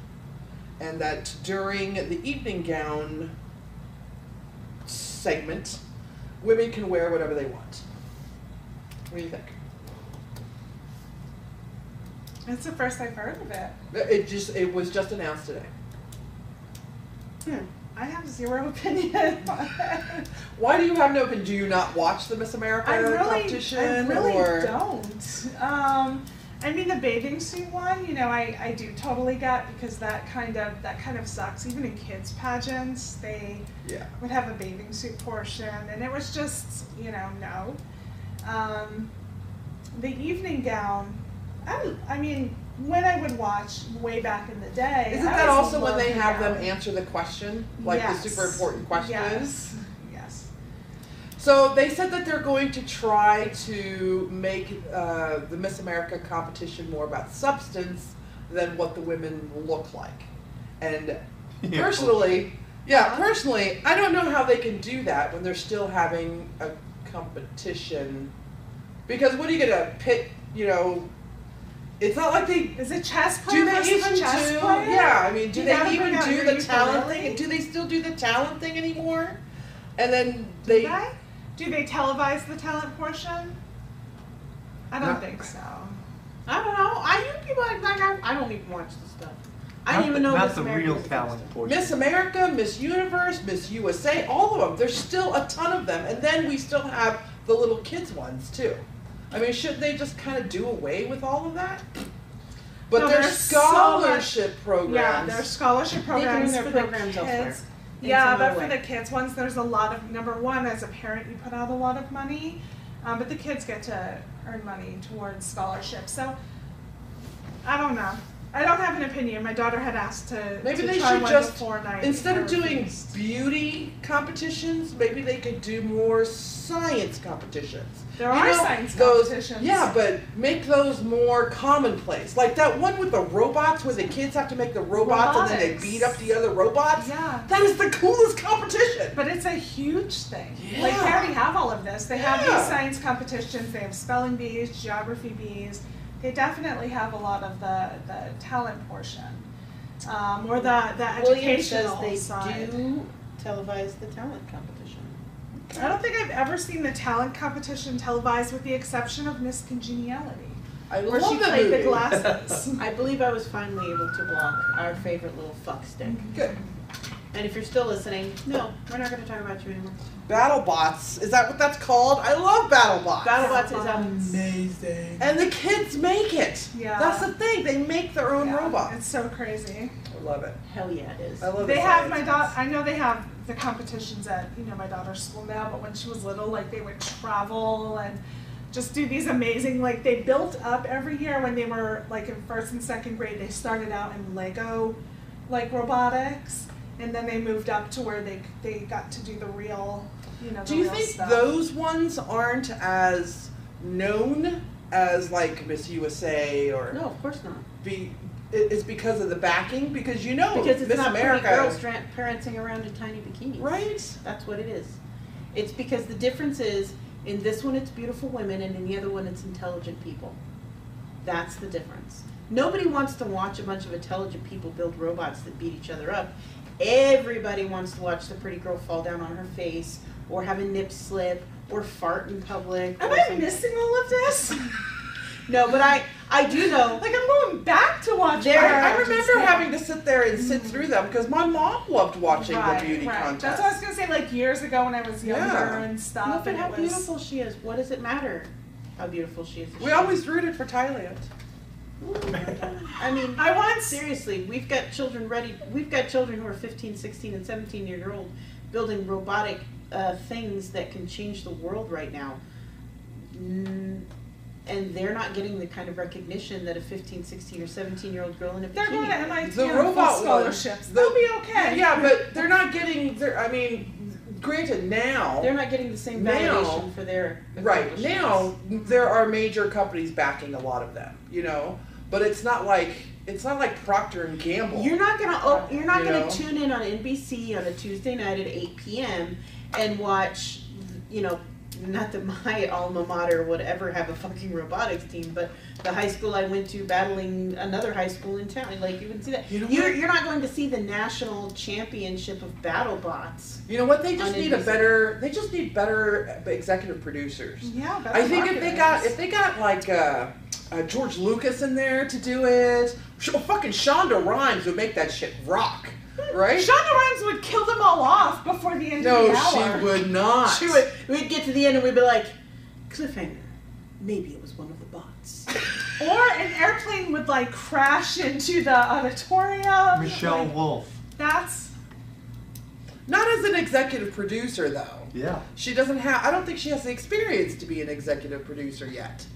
[SPEAKER 3] And that during the evening gown segment, women can wear whatever they want. What do you think?
[SPEAKER 4] It's the first I've heard of it.
[SPEAKER 3] It was just announced today.
[SPEAKER 4] I have zero opinion on it.
[SPEAKER 3] Why do you have no opinion? Do you not watch the Miss America competition?
[SPEAKER 4] I really
[SPEAKER 3] or?
[SPEAKER 4] don't. I mean, the bathing suit one, you know, I do totally get, because that kind of sucks. Even in kids pageants, they would have a bathing suit portion, and it was just, you know, no. The evening gown, I mean, when I would watch way back in the day.
[SPEAKER 3] Isn't that also when they have them answer the question? Like the super important question?
[SPEAKER 4] Yes.
[SPEAKER 3] So they said that they're going to try to make the Miss America competition more about substance than what the women look like. And personally, personally, I don't know how they can do that when they're still having a competition. Because what are you gonna pit, you know, it's not like they...
[SPEAKER 4] Is it chess player versus chess player?
[SPEAKER 3] Yeah, I mean, do they even do the talent thing? Do they still do the talent thing anymore? And then they...
[SPEAKER 4] Do they televise the talent portion? I don't think so.
[SPEAKER 2] I don't know. I don't even watch the stuff. I don't even know
[SPEAKER 5] Not
[SPEAKER 2] Miss
[SPEAKER 5] the
[SPEAKER 2] America
[SPEAKER 5] real talent portion.
[SPEAKER 3] Miss America, Miss Universe, Miss USA, all of them. There's still a ton of them. And then we still have the little kids ones, too. I mean, shouldn't they just kind of do away with all of that? But
[SPEAKER 4] No,
[SPEAKER 3] there's scholarship programs.
[SPEAKER 4] Yeah, there's scholarship programs
[SPEAKER 2] their
[SPEAKER 4] for
[SPEAKER 2] programs
[SPEAKER 4] the
[SPEAKER 2] elsewhere.
[SPEAKER 4] kids.
[SPEAKER 2] In
[SPEAKER 4] Yeah,
[SPEAKER 2] some
[SPEAKER 4] but
[SPEAKER 2] other
[SPEAKER 4] for
[SPEAKER 2] way.
[SPEAKER 4] the kids ones, there's a lot of, number one, as a parent, you put out a lot of money, but the kids get to earn money towards scholarships. So, I don't know. I don't have an opinion. My daughter had asked to
[SPEAKER 3] Maybe
[SPEAKER 4] to
[SPEAKER 3] they
[SPEAKER 4] try
[SPEAKER 3] should
[SPEAKER 4] one
[SPEAKER 3] just,
[SPEAKER 4] before night.
[SPEAKER 3] instead of doing beauty competitions, maybe they could do more science competitions.
[SPEAKER 4] There
[SPEAKER 3] You
[SPEAKER 4] are
[SPEAKER 3] know,
[SPEAKER 4] science
[SPEAKER 3] those,
[SPEAKER 4] competitions.
[SPEAKER 3] Yeah, but make those more commonplace. Like that one with the robots where the kids have to make the robots and then they
[SPEAKER 4] Robotics.
[SPEAKER 3] beat up the other robots.
[SPEAKER 4] Yeah.
[SPEAKER 3] That is the coolest competition.
[SPEAKER 4] But it's a huge thing.
[SPEAKER 3] Yeah.
[SPEAKER 4] Like, they already have all of this. They have
[SPEAKER 3] Yeah.
[SPEAKER 4] these science competitions, they have spelling bees, geography bees. They definitely have a lot of the talent portion. Or the
[SPEAKER 2] William says
[SPEAKER 4] educational
[SPEAKER 2] they
[SPEAKER 4] side.
[SPEAKER 2] do televise the talent competition.
[SPEAKER 4] I don't think I've ever seen the talent competition televised with the exception of Miss Congeniality.
[SPEAKER 3] I
[SPEAKER 4] Where
[SPEAKER 3] love
[SPEAKER 4] she
[SPEAKER 3] that
[SPEAKER 4] played
[SPEAKER 3] movie.
[SPEAKER 4] the glasses.
[SPEAKER 2] I believe I was finally able to block our favorite little fuck stick.
[SPEAKER 3] Good.
[SPEAKER 2] And if you're still listening, no, we're not going to talk about you anymore.
[SPEAKER 3] BattleBots, is that what that's called? I love BattleBots.
[SPEAKER 2] BattleBots is
[SPEAKER 4] BattleBots.
[SPEAKER 2] amazing.
[SPEAKER 3] And the kids make it.
[SPEAKER 4] Yeah.
[SPEAKER 3] That's the thing. They make their own
[SPEAKER 4] Yeah,
[SPEAKER 3] robots.
[SPEAKER 4] It's so crazy.
[SPEAKER 3] I love it.
[SPEAKER 2] Hell yeah, it is.
[SPEAKER 3] I love
[SPEAKER 4] They
[SPEAKER 3] the
[SPEAKER 4] have
[SPEAKER 3] science.
[SPEAKER 4] my daughter. I know they have the competitions at my daughter's school now. But when she was little, like they would travel and just do these amazing. Like they built up every year when they were like in 1st and 2nd grade. They started out in Lego, like robotics, and then they moved up to where they got to do the real, the
[SPEAKER 3] Do you
[SPEAKER 4] real
[SPEAKER 3] think
[SPEAKER 4] stuff.
[SPEAKER 3] those ones aren't as known as like Miss USA or
[SPEAKER 2] No, of course not.
[SPEAKER 3] it's because of the backing? Because
[SPEAKER 2] Because it's
[SPEAKER 3] Miss
[SPEAKER 2] not
[SPEAKER 3] America,
[SPEAKER 2] pretty girls prancing around in tiny bikinis.
[SPEAKER 3] right?
[SPEAKER 2] That's what it is. It's because the difference is, in this one it's beautiful women, and in the other one it's intelligent people. That's the difference. Nobody wants to watch a bunch of intelligent people build robots that beat each other up. Everybody wants to watch the pretty girl fall down on her face, or have a nip slip, or fart in public.
[SPEAKER 4] Am
[SPEAKER 2] or
[SPEAKER 4] I
[SPEAKER 2] something.
[SPEAKER 4] missing all of this?
[SPEAKER 2] No, but I do know.
[SPEAKER 4] Like I'm going back to watch.
[SPEAKER 3] I remember having to sit there and sit through them because my mom loved watching the beauty contest.
[SPEAKER 4] That's what I was gonna say. Like years ago when I was younger
[SPEAKER 3] Yeah.
[SPEAKER 4] and stuff.
[SPEAKER 2] Look at
[SPEAKER 4] and
[SPEAKER 2] how
[SPEAKER 4] it was,
[SPEAKER 2] beautiful she is. What does it matter how beautiful she is?
[SPEAKER 3] We always rooted for Thailand.
[SPEAKER 2] I mean,
[SPEAKER 4] I once
[SPEAKER 2] seriously, we've got children ready. We've got children who are 15, 16, and 17-year-old building robotic things that can change the world right now. And they're not getting the kind of recognition that a 15, 16, or 17-year-old girl in a bikini.
[SPEAKER 4] they're going to MIT
[SPEAKER 3] The
[SPEAKER 4] on
[SPEAKER 3] robot
[SPEAKER 4] full scholarships.
[SPEAKER 3] ones,
[SPEAKER 4] They'll be okay.
[SPEAKER 3] Yeah, but they're not getting. I mean, granted, now
[SPEAKER 2] They're not getting the same
[SPEAKER 3] Now-
[SPEAKER 2] validation for their
[SPEAKER 3] right
[SPEAKER 2] accomplishments.
[SPEAKER 3] now there are major companies backing a lot of them. But it's not like Procter and Gamble.
[SPEAKER 2] You're not gonna
[SPEAKER 3] You
[SPEAKER 2] gonna
[SPEAKER 3] know?
[SPEAKER 2] tune in on NBC on a Tuesday night at 8 p.m. and watch, not that my alma mater would ever have a fucking robotics team, but the high school I went to battling another high school in town. Like, you wouldn't see that.
[SPEAKER 3] You know what?
[SPEAKER 2] You're not going to see the national championship of BattleBots.
[SPEAKER 3] You know what? They just
[SPEAKER 2] On
[SPEAKER 3] need
[SPEAKER 2] NBC.
[SPEAKER 3] They just need better executive producers.
[SPEAKER 4] Yeah, better
[SPEAKER 3] I think if they
[SPEAKER 4] marketers.
[SPEAKER 3] got like George Lucas in there to do it. Fucking Shonda Rhimes would make that shit rock, right?
[SPEAKER 4] Shonda Rhimes would kill them all off before the end of the hour.
[SPEAKER 3] No, she would not.
[SPEAKER 2] We'd get to the end and we'd be like, cliffhanger. Maybe it was one of the bots.
[SPEAKER 4] Or an airplane would like crash into the auditorium.
[SPEAKER 5] Michelle
[SPEAKER 4] like,
[SPEAKER 5] Wolf.
[SPEAKER 4] That's
[SPEAKER 3] Not as an executive producer, though.
[SPEAKER 5] Yeah.
[SPEAKER 3] She doesn't have, I don't think she has the experience to be an executive producer yet.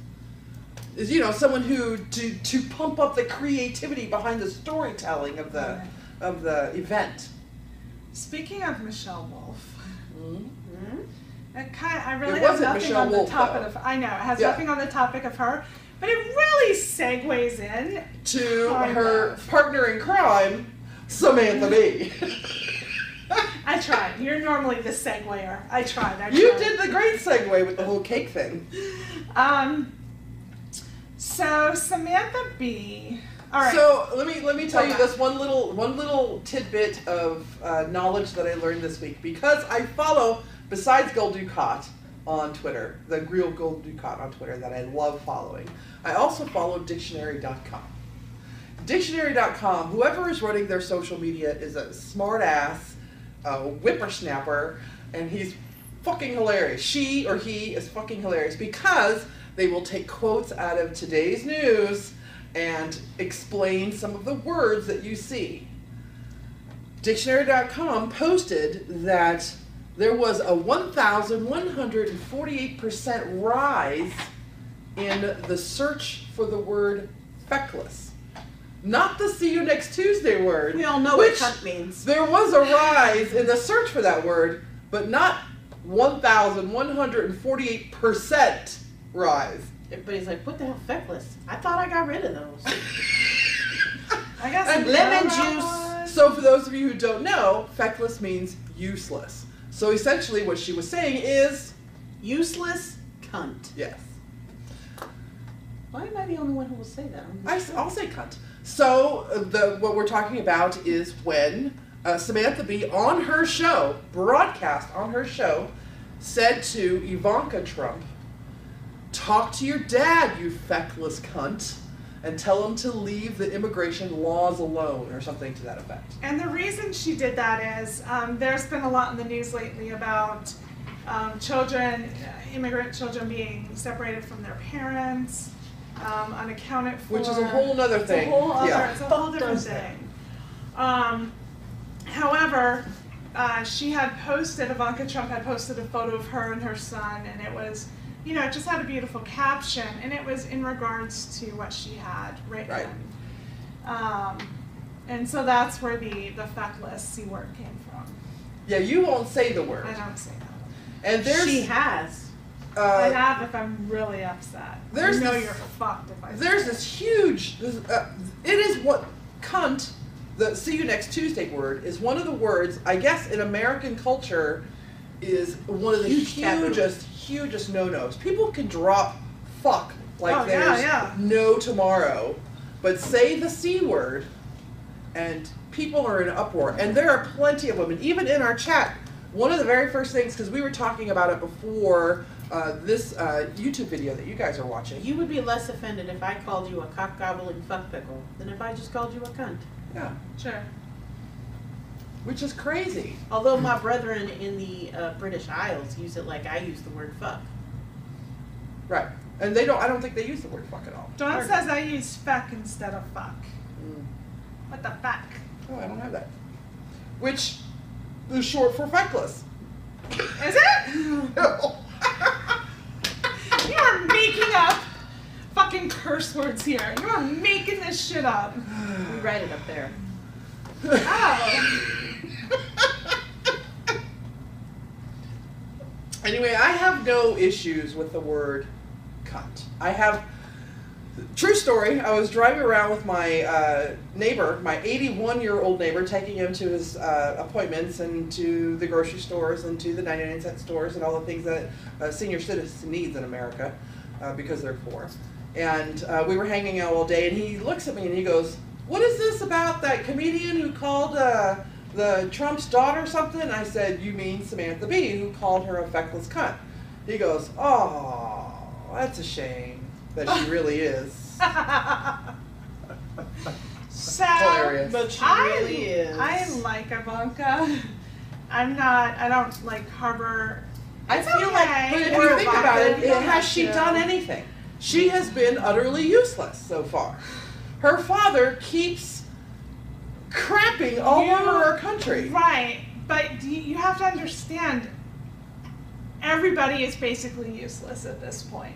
[SPEAKER 3] Is, you know, someone who, to pump up the creativity behind the storytelling of the event.
[SPEAKER 4] Speaking of Michelle Wolf.
[SPEAKER 3] Mm-hmm.
[SPEAKER 4] I really
[SPEAKER 3] It
[SPEAKER 4] have
[SPEAKER 3] wasn't
[SPEAKER 4] nothing
[SPEAKER 3] Michelle
[SPEAKER 4] on the
[SPEAKER 3] Wolf,
[SPEAKER 4] topic
[SPEAKER 3] though.
[SPEAKER 4] of. I know it has
[SPEAKER 3] Yeah.
[SPEAKER 4] nothing on the topic of her, but it really segues in
[SPEAKER 3] To
[SPEAKER 4] kind
[SPEAKER 3] her
[SPEAKER 4] of.
[SPEAKER 3] partner in crime, Samantha Bee.
[SPEAKER 4] I tried. You're normally the seguer. I tried.
[SPEAKER 3] You did the great segue with the whole cake thing.
[SPEAKER 4] So Samantha Bee. All right.
[SPEAKER 3] So let me tell you
[SPEAKER 4] Okay.
[SPEAKER 3] this one little tidbit of knowledge that I learned this week, because I follow, besides Gold Ducat on Twitter, the real Gold Ducat on Twitter that I love following, I also follow Dictionary.com. Dictionary.com, whoever is running their social media is a smart ass, whippersnapper, and he's fucking hilarious. She or he is fucking hilarious because they will take quotes out of today's news and explain some of the words that you see. Dictionary.com posted that there was a 1,148% rise in the search for the word feckless. Not the see you next Tuesday word.
[SPEAKER 2] We all know what cunt means.
[SPEAKER 3] There was a rise in the search for that word, but not 1,148% rise.
[SPEAKER 2] Everybody's like, what the hell, feckless? I thought I got rid of those.
[SPEAKER 4] I guess
[SPEAKER 3] And
[SPEAKER 2] lemon
[SPEAKER 4] juice.
[SPEAKER 3] So for those of you who don't know, feckless means useless. So essentially what she was saying is,
[SPEAKER 2] Useless cunt.
[SPEAKER 3] yes.
[SPEAKER 2] Why am I the only one who will say that?
[SPEAKER 3] I'll say cunt. So what we're talking about is when Samantha Bee on her show, broadcast on her show, said to Ivanka Trump, talk to your dad, you feckless cunt, and tell him to leave the immigration laws alone, or something to that effect.
[SPEAKER 4] And the reason she did that is there's been a lot in the news lately about children, immigrant children being separated from their parents, unaccounted for.
[SPEAKER 3] Which is a whole nother thing.
[SPEAKER 4] It's a whole other,
[SPEAKER 3] Yeah.
[SPEAKER 4] it's a whole different thing. However, Ivanka Trump had posted a photo of her and her son, and it was, you know, it just had a beautiful caption, and it was in regards to what she had written.
[SPEAKER 3] Right.
[SPEAKER 4] And so that's where the feckless C word came from.
[SPEAKER 3] Yeah, you won't say the word.
[SPEAKER 4] I don't say that.
[SPEAKER 3] And there's
[SPEAKER 2] She has.
[SPEAKER 4] I have if I'm really upset.
[SPEAKER 3] there's
[SPEAKER 4] I know
[SPEAKER 3] this-
[SPEAKER 4] you're fucked if I say
[SPEAKER 3] There's
[SPEAKER 4] it.
[SPEAKER 3] this huge, it is what cunt, the see you next Tuesday word, is one of the words, I guess in American culture, is one of the
[SPEAKER 2] Huge taboo.
[SPEAKER 3] hugest no-nos. People can drop fuck like
[SPEAKER 4] Oh,
[SPEAKER 3] there's
[SPEAKER 4] yeah.
[SPEAKER 3] no tomorrow, but say the C word and people are in uproar. And there are plenty of women, even in our chat. One of the very first things, because we were talking about it before this YouTube video that you guys are watching.
[SPEAKER 2] You would be less offended if I called you a cock gobbling fuck pickle than if I just called you a cunt.
[SPEAKER 3] Yeah,
[SPEAKER 4] Sure.
[SPEAKER 3] which is crazy.
[SPEAKER 2] Although my brethren in the British Isles use it like I use the word fuck.
[SPEAKER 3] Right. And they don't, I don't think they use the word fuck at all.
[SPEAKER 4] Dawn says I use feck instead of fuck.
[SPEAKER 3] Mm.
[SPEAKER 4] What the fuck?
[SPEAKER 3] Oh, I don't have that. Which is short for feckless.
[SPEAKER 4] Is it? You are making up fucking curse words here. You are making this shit up.
[SPEAKER 2] We write it up there.
[SPEAKER 4] Oh.
[SPEAKER 3] Anyway, I have no issues with the word cunt. I have, true story, I was driving around with my neighbor, my 81-year-old neighbor, taking him to his appointments and to the grocery stores and to the 99-cent stores and all the things that a senior citizen needs in America because they're poor. And we were hanging out all day, and he looks at me and he goes, "What is this about that comedian who called the Trump's daughter something?" I said, "You mean Samantha Bee, who called her a feckless cunt." He goes, "Oh, that's a shame that she really is."
[SPEAKER 4] So,
[SPEAKER 3] Hilarious.
[SPEAKER 2] But she really is.
[SPEAKER 4] I like Ivanka. I don't like harbor.
[SPEAKER 3] I
[SPEAKER 4] It's
[SPEAKER 3] feel like,
[SPEAKER 4] okay.
[SPEAKER 3] but if
[SPEAKER 2] Or
[SPEAKER 3] you think about
[SPEAKER 2] Ivanka,
[SPEAKER 3] it,
[SPEAKER 2] you don't
[SPEAKER 3] has
[SPEAKER 2] have
[SPEAKER 3] she
[SPEAKER 2] to.
[SPEAKER 3] done anything? She has been utterly useless so far. Her father keeps crapping all over our country.
[SPEAKER 4] Right, but you have to understand, everybody is basically useless at this point.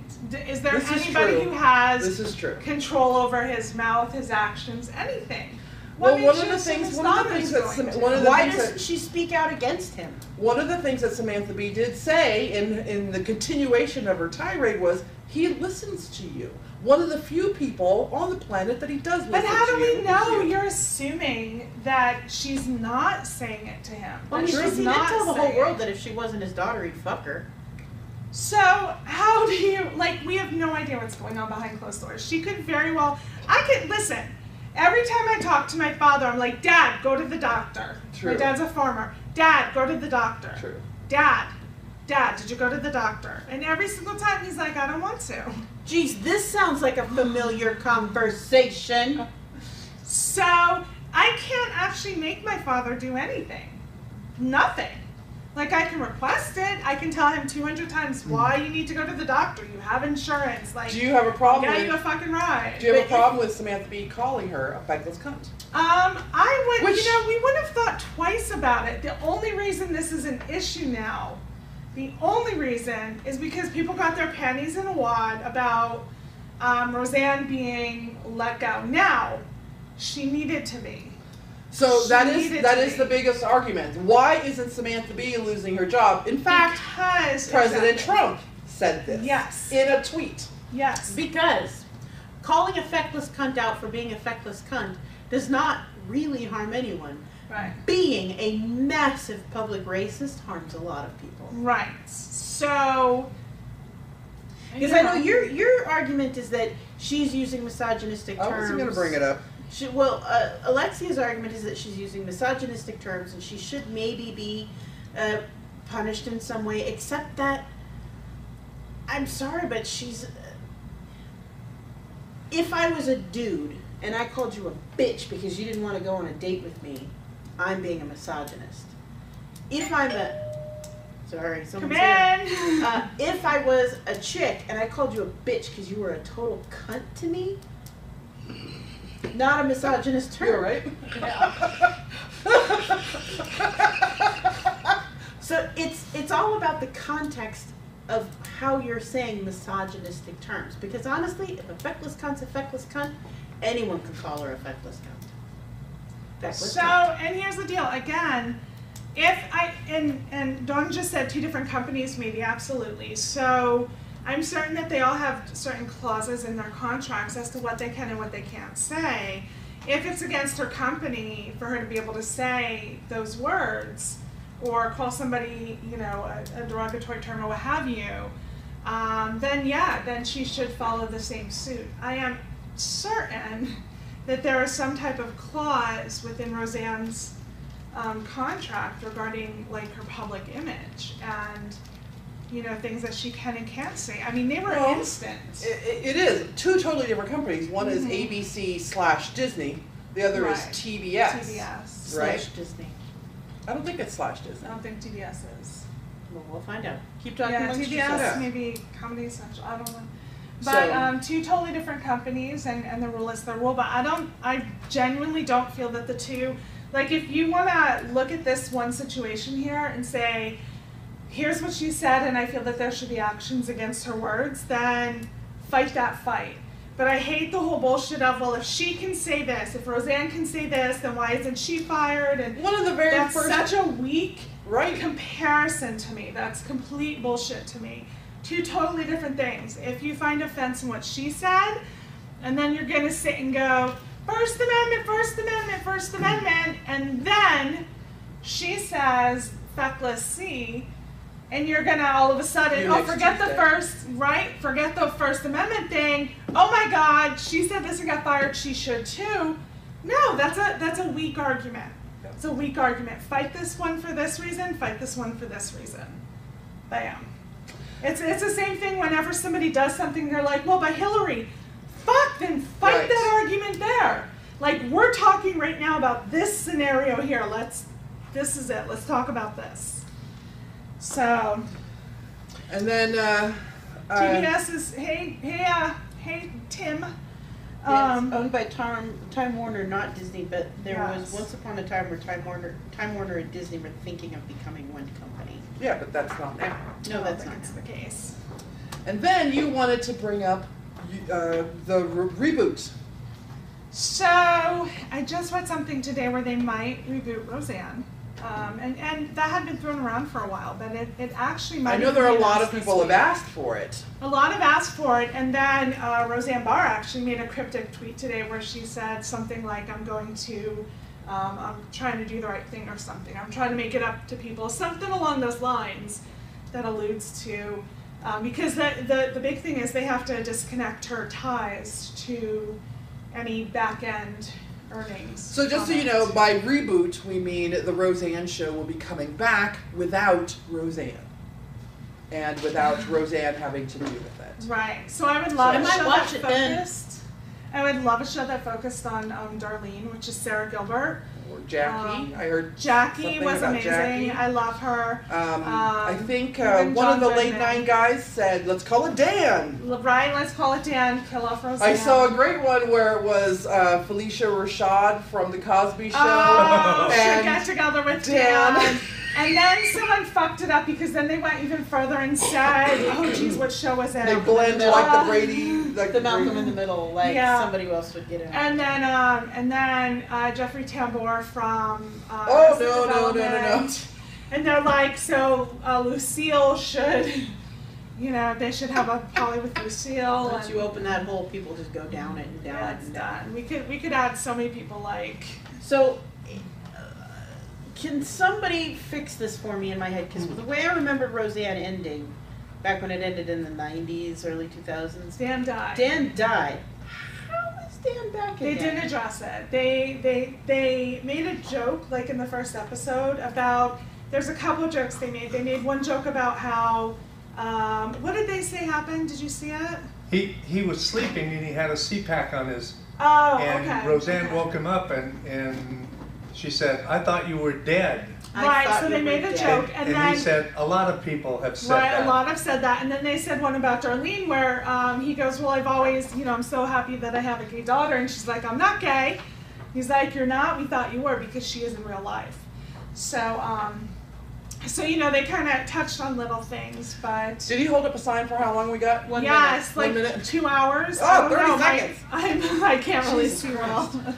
[SPEAKER 4] Is there
[SPEAKER 3] This is
[SPEAKER 4] anybody
[SPEAKER 3] true.
[SPEAKER 4] who has
[SPEAKER 3] This is true.
[SPEAKER 4] control over his mouth, his actions, anything?
[SPEAKER 3] Well,
[SPEAKER 4] What
[SPEAKER 3] one
[SPEAKER 4] makes
[SPEAKER 3] of
[SPEAKER 4] you
[SPEAKER 3] the
[SPEAKER 4] assume
[SPEAKER 3] things,
[SPEAKER 4] his
[SPEAKER 3] one of the
[SPEAKER 4] daughter's
[SPEAKER 3] things that,
[SPEAKER 4] going to?
[SPEAKER 3] one of the
[SPEAKER 2] Why
[SPEAKER 3] things
[SPEAKER 2] doesn't
[SPEAKER 3] that,
[SPEAKER 2] she speak out against him?
[SPEAKER 3] one of the things that Samantha Bee did say in the continuation of her tirade was, he listens to you. One of the few people on the planet that he does listen to.
[SPEAKER 4] But how do we
[SPEAKER 3] is
[SPEAKER 4] know?
[SPEAKER 3] you.
[SPEAKER 4] You're assuming that she's not saying it to him.
[SPEAKER 2] Well,
[SPEAKER 4] that
[SPEAKER 2] he
[SPEAKER 4] she's
[SPEAKER 2] did
[SPEAKER 4] not
[SPEAKER 2] tell the whole
[SPEAKER 4] saying
[SPEAKER 2] world
[SPEAKER 4] it.
[SPEAKER 2] that if she wasn't his daughter, he'd fuck her.
[SPEAKER 4] So how do you, like, we have no idea what's going on behind closed doors. She could very well, listen, every time I talk to my father, I'm like, Dad, go to the doctor.
[SPEAKER 3] True.
[SPEAKER 4] My dad's a farmer. Dad, go to the doctor.
[SPEAKER 3] True.
[SPEAKER 4] Dad, did you go to the doctor? And every single time he's like, I don't want to.
[SPEAKER 2] Geez, this sounds like a familiar conversation.
[SPEAKER 4] So I can't actually make my father do anything. Nothing. Like, I can request it. I can tell him 200 times why you need to go to the doctor. You have insurance. Like,
[SPEAKER 3] Do you have a problem
[SPEAKER 4] get you a
[SPEAKER 3] with,
[SPEAKER 4] fucking ride.
[SPEAKER 3] do you have a problem with Samantha Bee calling her a feckless cunt?
[SPEAKER 4] I would,
[SPEAKER 3] Which-
[SPEAKER 4] we would have thought twice about it. The only reason this is an issue now, the only reason is because people got their panties in a wad about Roseanne being let go. Now, she needed to be.
[SPEAKER 3] So
[SPEAKER 4] She
[SPEAKER 3] that
[SPEAKER 4] needed
[SPEAKER 3] is
[SPEAKER 4] to be.
[SPEAKER 3] the biggest argument. Why isn't Samantha Bee losing her job? In fact,
[SPEAKER 4] Because
[SPEAKER 3] President
[SPEAKER 4] exactly.
[SPEAKER 3] Trump said this
[SPEAKER 4] Yes.
[SPEAKER 3] in a tweet.
[SPEAKER 4] Yes.
[SPEAKER 2] Because calling a feckless cunt out for being a feckless cunt does not really harm anyone.
[SPEAKER 4] Right.
[SPEAKER 2] Being a massive public racist harms a lot of people.
[SPEAKER 4] Right. So.
[SPEAKER 2] Because I know your argument is that she's using misogynistic terms.
[SPEAKER 3] I wasn't going to bring it up.
[SPEAKER 2] Alexia's argument is that she's using misogynistic terms and she should maybe be punished in some way, except that, I'm sorry, but she's... if I was a dude and I called you a bitch because you didn't want to go on a date with me, I'm being a misogynist. If I'm a... Sorry, someone's
[SPEAKER 4] Come in.
[SPEAKER 2] here. If I was a chick and I called you a bitch because you were a total cunt to me, not a misogynist term.
[SPEAKER 3] You're right.
[SPEAKER 2] So it's all about the context of how you're saying misogynistic terms. Because honestly, if a feckless cunt's a feckless cunt, anyone can call her a feckless cunt. Feckless
[SPEAKER 4] So,
[SPEAKER 2] cunt.
[SPEAKER 4] and here's the deal. Again, if I, and Dawn just said 2 different companies, maybe, absolutely. So I'm certain that they all have certain clauses in their contracts as to what they can and what they can't say. If it's against her company for her to be able to say those words or call somebody, a derogatory term or what have you, then yeah, then she should follow the same suit. I am certain that there is some type of clause within Roseanne's contract regarding like her public image and things that she can and can't say. I mean, they were instant.
[SPEAKER 3] It is 2 totally different companies. One is ABC/Disney. The other
[SPEAKER 4] Right.
[SPEAKER 3] is TBS.
[SPEAKER 4] TBS.
[SPEAKER 3] Right?
[SPEAKER 2] / Disney.
[SPEAKER 3] I don't think it's /Disney.
[SPEAKER 4] I don't think TBS is.
[SPEAKER 2] Well, we'll find out. Keep talking
[SPEAKER 4] Yeah,
[SPEAKER 2] amongst
[SPEAKER 4] TBS,
[SPEAKER 2] yourselves.
[SPEAKER 4] maybe Comedy Central, I don't know. But
[SPEAKER 3] So-
[SPEAKER 4] 2 totally different companies, and the rule is the rule. But I genuinely don't feel that the 2, like if you want to look at this one situation here and say, here's what she said, and I feel that there should be actions against her words, then fight that fight. But I hate the whole bullshit of, well, if she can say this, if Roseanne can say this, then why isn't she fired? And
[SPEAKER 3] One of the very
[SPEAKER 4] that's
[SPEAKER 3] first...
[SPEAKER 4] such a weak
[SPEAKER 3] Right.
[SPEAKER 4] comparison to me. That's complete bullshit to me. 2 totally different things. If you find offense in what she said, and then you're gonna sit and go, First Amendment, First Amendment, First Amendment, and then she says feckless C, and you're gonna all of a sudden,
[SPEAKER 3] You
[SPEAKER 4] oh,
[SPEAKER 3] next
[SPEAKER 4] forget the
[SPEAKER 3] Tuesday.
[SPEAKER 4] forget the First Amendment thing. Oh my God, she said this and got fired. She should too. No, that's a weak argument. It's a weak argument. Fight this one for this reason. Fight this one for this reason. Bam. It's the same thing whenever somebody does something. They're like, well, but Hillary. Fuck then fight
[SPEAKER 3] Right.
[SPEAKER 4] that argument there. Like, we're talking right now about this scenario here. This is it. Let's talk about this. So,
[SPEAKER 3] And then
[SPEAKER 4] TBS is, hey Tim.
[SPEAKER 2] It's owned by Time Warner, not Disney, but there was
[SPEAKER 4] Yes.
[SPEAKER 2] once upon a time where Time Warner and Disney were thinking of becoming one company.
[SPEAKER 3] yeah, but that's not now.
[SPEAKER 2] No, that's
[SPEAKER 4] I
[SPEAKER 2] not
[SPEAKER 4] don't think it's the case.
[SPEAKER 3] And then you wanted to bring up the reboot.
[SPEAKER 4] So, I just read something today where they might reboot Roseanne. And that had been thrown around for a while, but it actually might.
[SPEAKER 3] I know there are a
[SPEAKER 4] be
[SPEAKER 3] lot of
[SPEAKER 4] announced this
[SPEAKER 3] people have
[SPEAKER 4] week.
[SPEAKER 3] asked for it.
[SPEAKER 4] A lot have asked for it, and then Roseanne Barr actually made a cryptic tweet today where she said something like, I'm trying to do the right thing or something. I'm trying to make it up to people, something along those lines that alludes to, because the big thing is they have to disconnect her ties to any back-end earnings.
[SPEAKER 3] So just so
[SPEAKER 4] from
[SPEAKER 3] you
[SPEAKER 4] it.
[SPEAKER 3] know, by reboot, we mean the Roseanne show will be coming back without Roseanne. And without Roseanne having to do with it.
[SPEAKER 4] Right. So I would love
[SPEAKER 3] So-
[SPEAKER 4] a
[SPEAKER 2] I might
[SPEAKER 4] show
[SPEAKER 2] watch
[SPEAKER 4] that
[SPEAKER 2] it then.
[SPEAKER 4] focused. I would love a show that focused on Darlene, which is Sarah Gilbert.
[SPEAKER 3] Or Jackie, I heard
[SPEAKER 4] Jackie
[SPEAKER 3] something
[SPEAKER 4] was
[SPEAKER 3] about
[SPEAKER 4] amazing.
[SPEAKER 3] Jackie.
[SPEAKER 4] I love her.
[SPEAKER 3] I think
[SPEAKER 4] even
[SPEAKER 3] one of
[SPEAKER 4] John
[SPEAKER 3] the late
[SPEAKER 4] Goodman.
[SPEAKER 3] 9 guys said, let's call it Dan.
[SPEAKER 4] Right, let's call it Dan. Kill off Roseanne.
[SPEAKER 3] I saw a great one where it was Felicia Rashad from The Cosby Show.
[SPEAKER 4] Oh, should
[SPEAKER 3] and
[SPEAKER 4] get together with
[SPEAKER 3] Dan.
[SPEAKER 4] Dan. And then someone fucked it up because then they went even further and said, oh geez, what show was it?
[SPEAKER 3] they blend like the Brady, like
[SPEAKER 2] The Malcolm in the Middle, like
[SPEAKER 4] Yeah.
[SPEAKER 2] somebody else would get in.
[SPEAKER 4] And then Jeffrey Tambor from
[SPEAKER 3] Oh,
[SPEAKER 4] Arrested
[SPEAKER 3] no.
[SPEAKER 4] Development. And they're like, so Lucille should, they should have a poly with Lucille.
[SPEAKER 2] Once
[SPEAKER 4] and
[SPEAKER 2] you open that hole, people just go down it and down
[SPEAKER 4] yeah,
[SPEAKER 2] it
[SPEAKER 4] it's
[SPEAKER 2] and down.
[SPEAKER 4] done. We could add so many people like.
[SPEAKER 2] So, can somebody fix this for me in my head? Because the way I remember Roseanne ending, back when it ended in the 90s, early 2000s,
[SPEAKER 4] Dan died.
[SPEAKER 2] Dan died. How is Dan back
[SPEAKER 4] They
[SPEAKER 2] again?
[SPEAKER 4] didn't address it. They made a joke like in the first episode about. There's a couple of jokes they made. They made one joke about how. What did they say happened? Did you see it?
[SPEAKER 5] He was sleeping and he had a CPAC on his,
[SPEAKER 4] Oh,
[SPEAKER 5] and
[SPEAKER 4] okay.
[SPEAKER 5] Roseanne
[SPEAKER 4] okay.
[SPEAKER 5] woke him up and she said, I thought you were dead.
[SPEAKER 2] I
[SPEAKER 4] Right,
[SPEAKER 2] thought
[SPEAKER 4] so
[SPEAKER 2] you
[SPEAKER 4] they
[SPEAKER 2] were
[SPEAKER 4] made a
[SPEAKER 2] dead.
[SPEAKER 4] joke, and
[SPEAKER 5] he
[SPEAKER 4] then
[SPEAKER 5] said, a lot of people have said
[SPEAKER 4] right,
[SPEAKER 5] that.
[SPEAKER 4] a lot have said that, and then they said one about Darlene where he goes, well, I've always, I'm so happy that I have a gay daughter, and she's like, I'm not gay. He's like, you're not. We thought you were because she is in real life. So, they kind of touched on little things, but
[SPEAKER 3] Did he hold up a sign for how long we got?
[SPEAKER 4] yes, like
[SPEAKER 3] 1 minute.
[SPEAKER 4] 2 hours.
[SPEAKER 3] Oh,
[SPEAKER 4] I don't
[SPEAKER 3] 30
[SPEAKER 4] know,
[SPEAKER 3] seconds.
[SPEAKER 4] I can't really
[SPEAKER 2] Jesus
[SPEAKER 4] see
[SPEAKER 2] Christ.
[SPEAKER 4] well.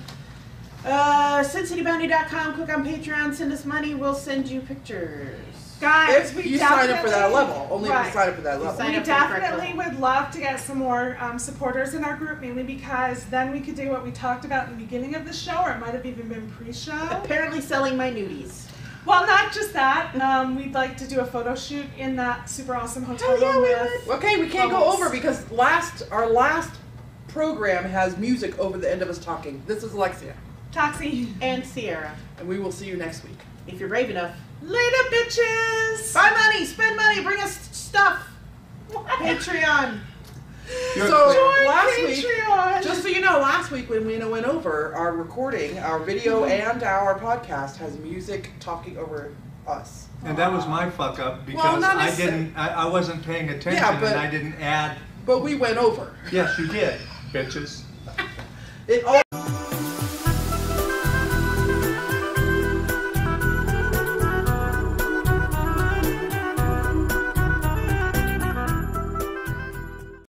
[SPEAKER 2] SinCityBounty.com, click on Patreon, send us money, we'll send you pictures.
[SPEAKER 4] Guys,
[SPEAKER 3] If
[SPEAKER 4] we
[SPEAKER 3] you sign up for that
[SPEAKER 4] definitely-
[SPEAKER 3] level, only if
[SPEAKER 4] right.
[SPEAKER 3] you sign up for that level.
[SPEAKER 2] Sign
[SPEAKER 4] We
[SPEAKER 2] up for the correct
[SPEAKER 4] definitely
[SPEAKER 2] level.
[SPEAKER 4] would love to get some more supporters in our group, mainly because then we could do what we talked about in the beginning of the show, or it might have even been pre-show.
[SPEAKER 2] Apparently selling my nudies.
[SPEAKER 4] Well, not just that. We'd like to do a photo shoot in that super awesome hotel
[SPEAKER 2] Oh, yeah,
[SPEAKER 4] room
[SPEAKER 2] we
[SPEAKER 4] with.
[SPEAKER 3] Okay, we can't go
[SPEAKER 4] Bubbles.
[SPEAKER 3] over because our last program has music over the end of us talking. This is Elexia,
[SPEAKER 4] Toxi.
[SPEAKER 2] And Sierra,
[SPEAKER 3] and we will see you next week.
[SPEAKER 2] if you're brave enough.
[SPEAKER 4] Later, bitches!
[SPEAKER 2] Buy money, spend money, bring us stuff. Patreon.
[SPEAKER 5] You're
[SPEAKER 3] So
[SPEAKER 5] clear.
[SPEAKER 3] last week,
[SPEAKER 4] Patreon!
[SPEAKER 3] just so you know, last week when we went over our recording, our video and our podcast has music talking over us.
[SPEAKER 5] And that was my fuck up because
[SPEAKER 3] Well, not
[SPEAKER 5] I
[SPEAKER 3] necessarily.
[SPEAKER 5] didn't, I wasn't paying attention
[SPEAKER 3] Yeah, but-
[SPEAKER 5] and I didn't add,
[SPEAKER 3] But we went over.
[SPEAKER 5] yes, you did, bitches.
[SPEAKER 3] It all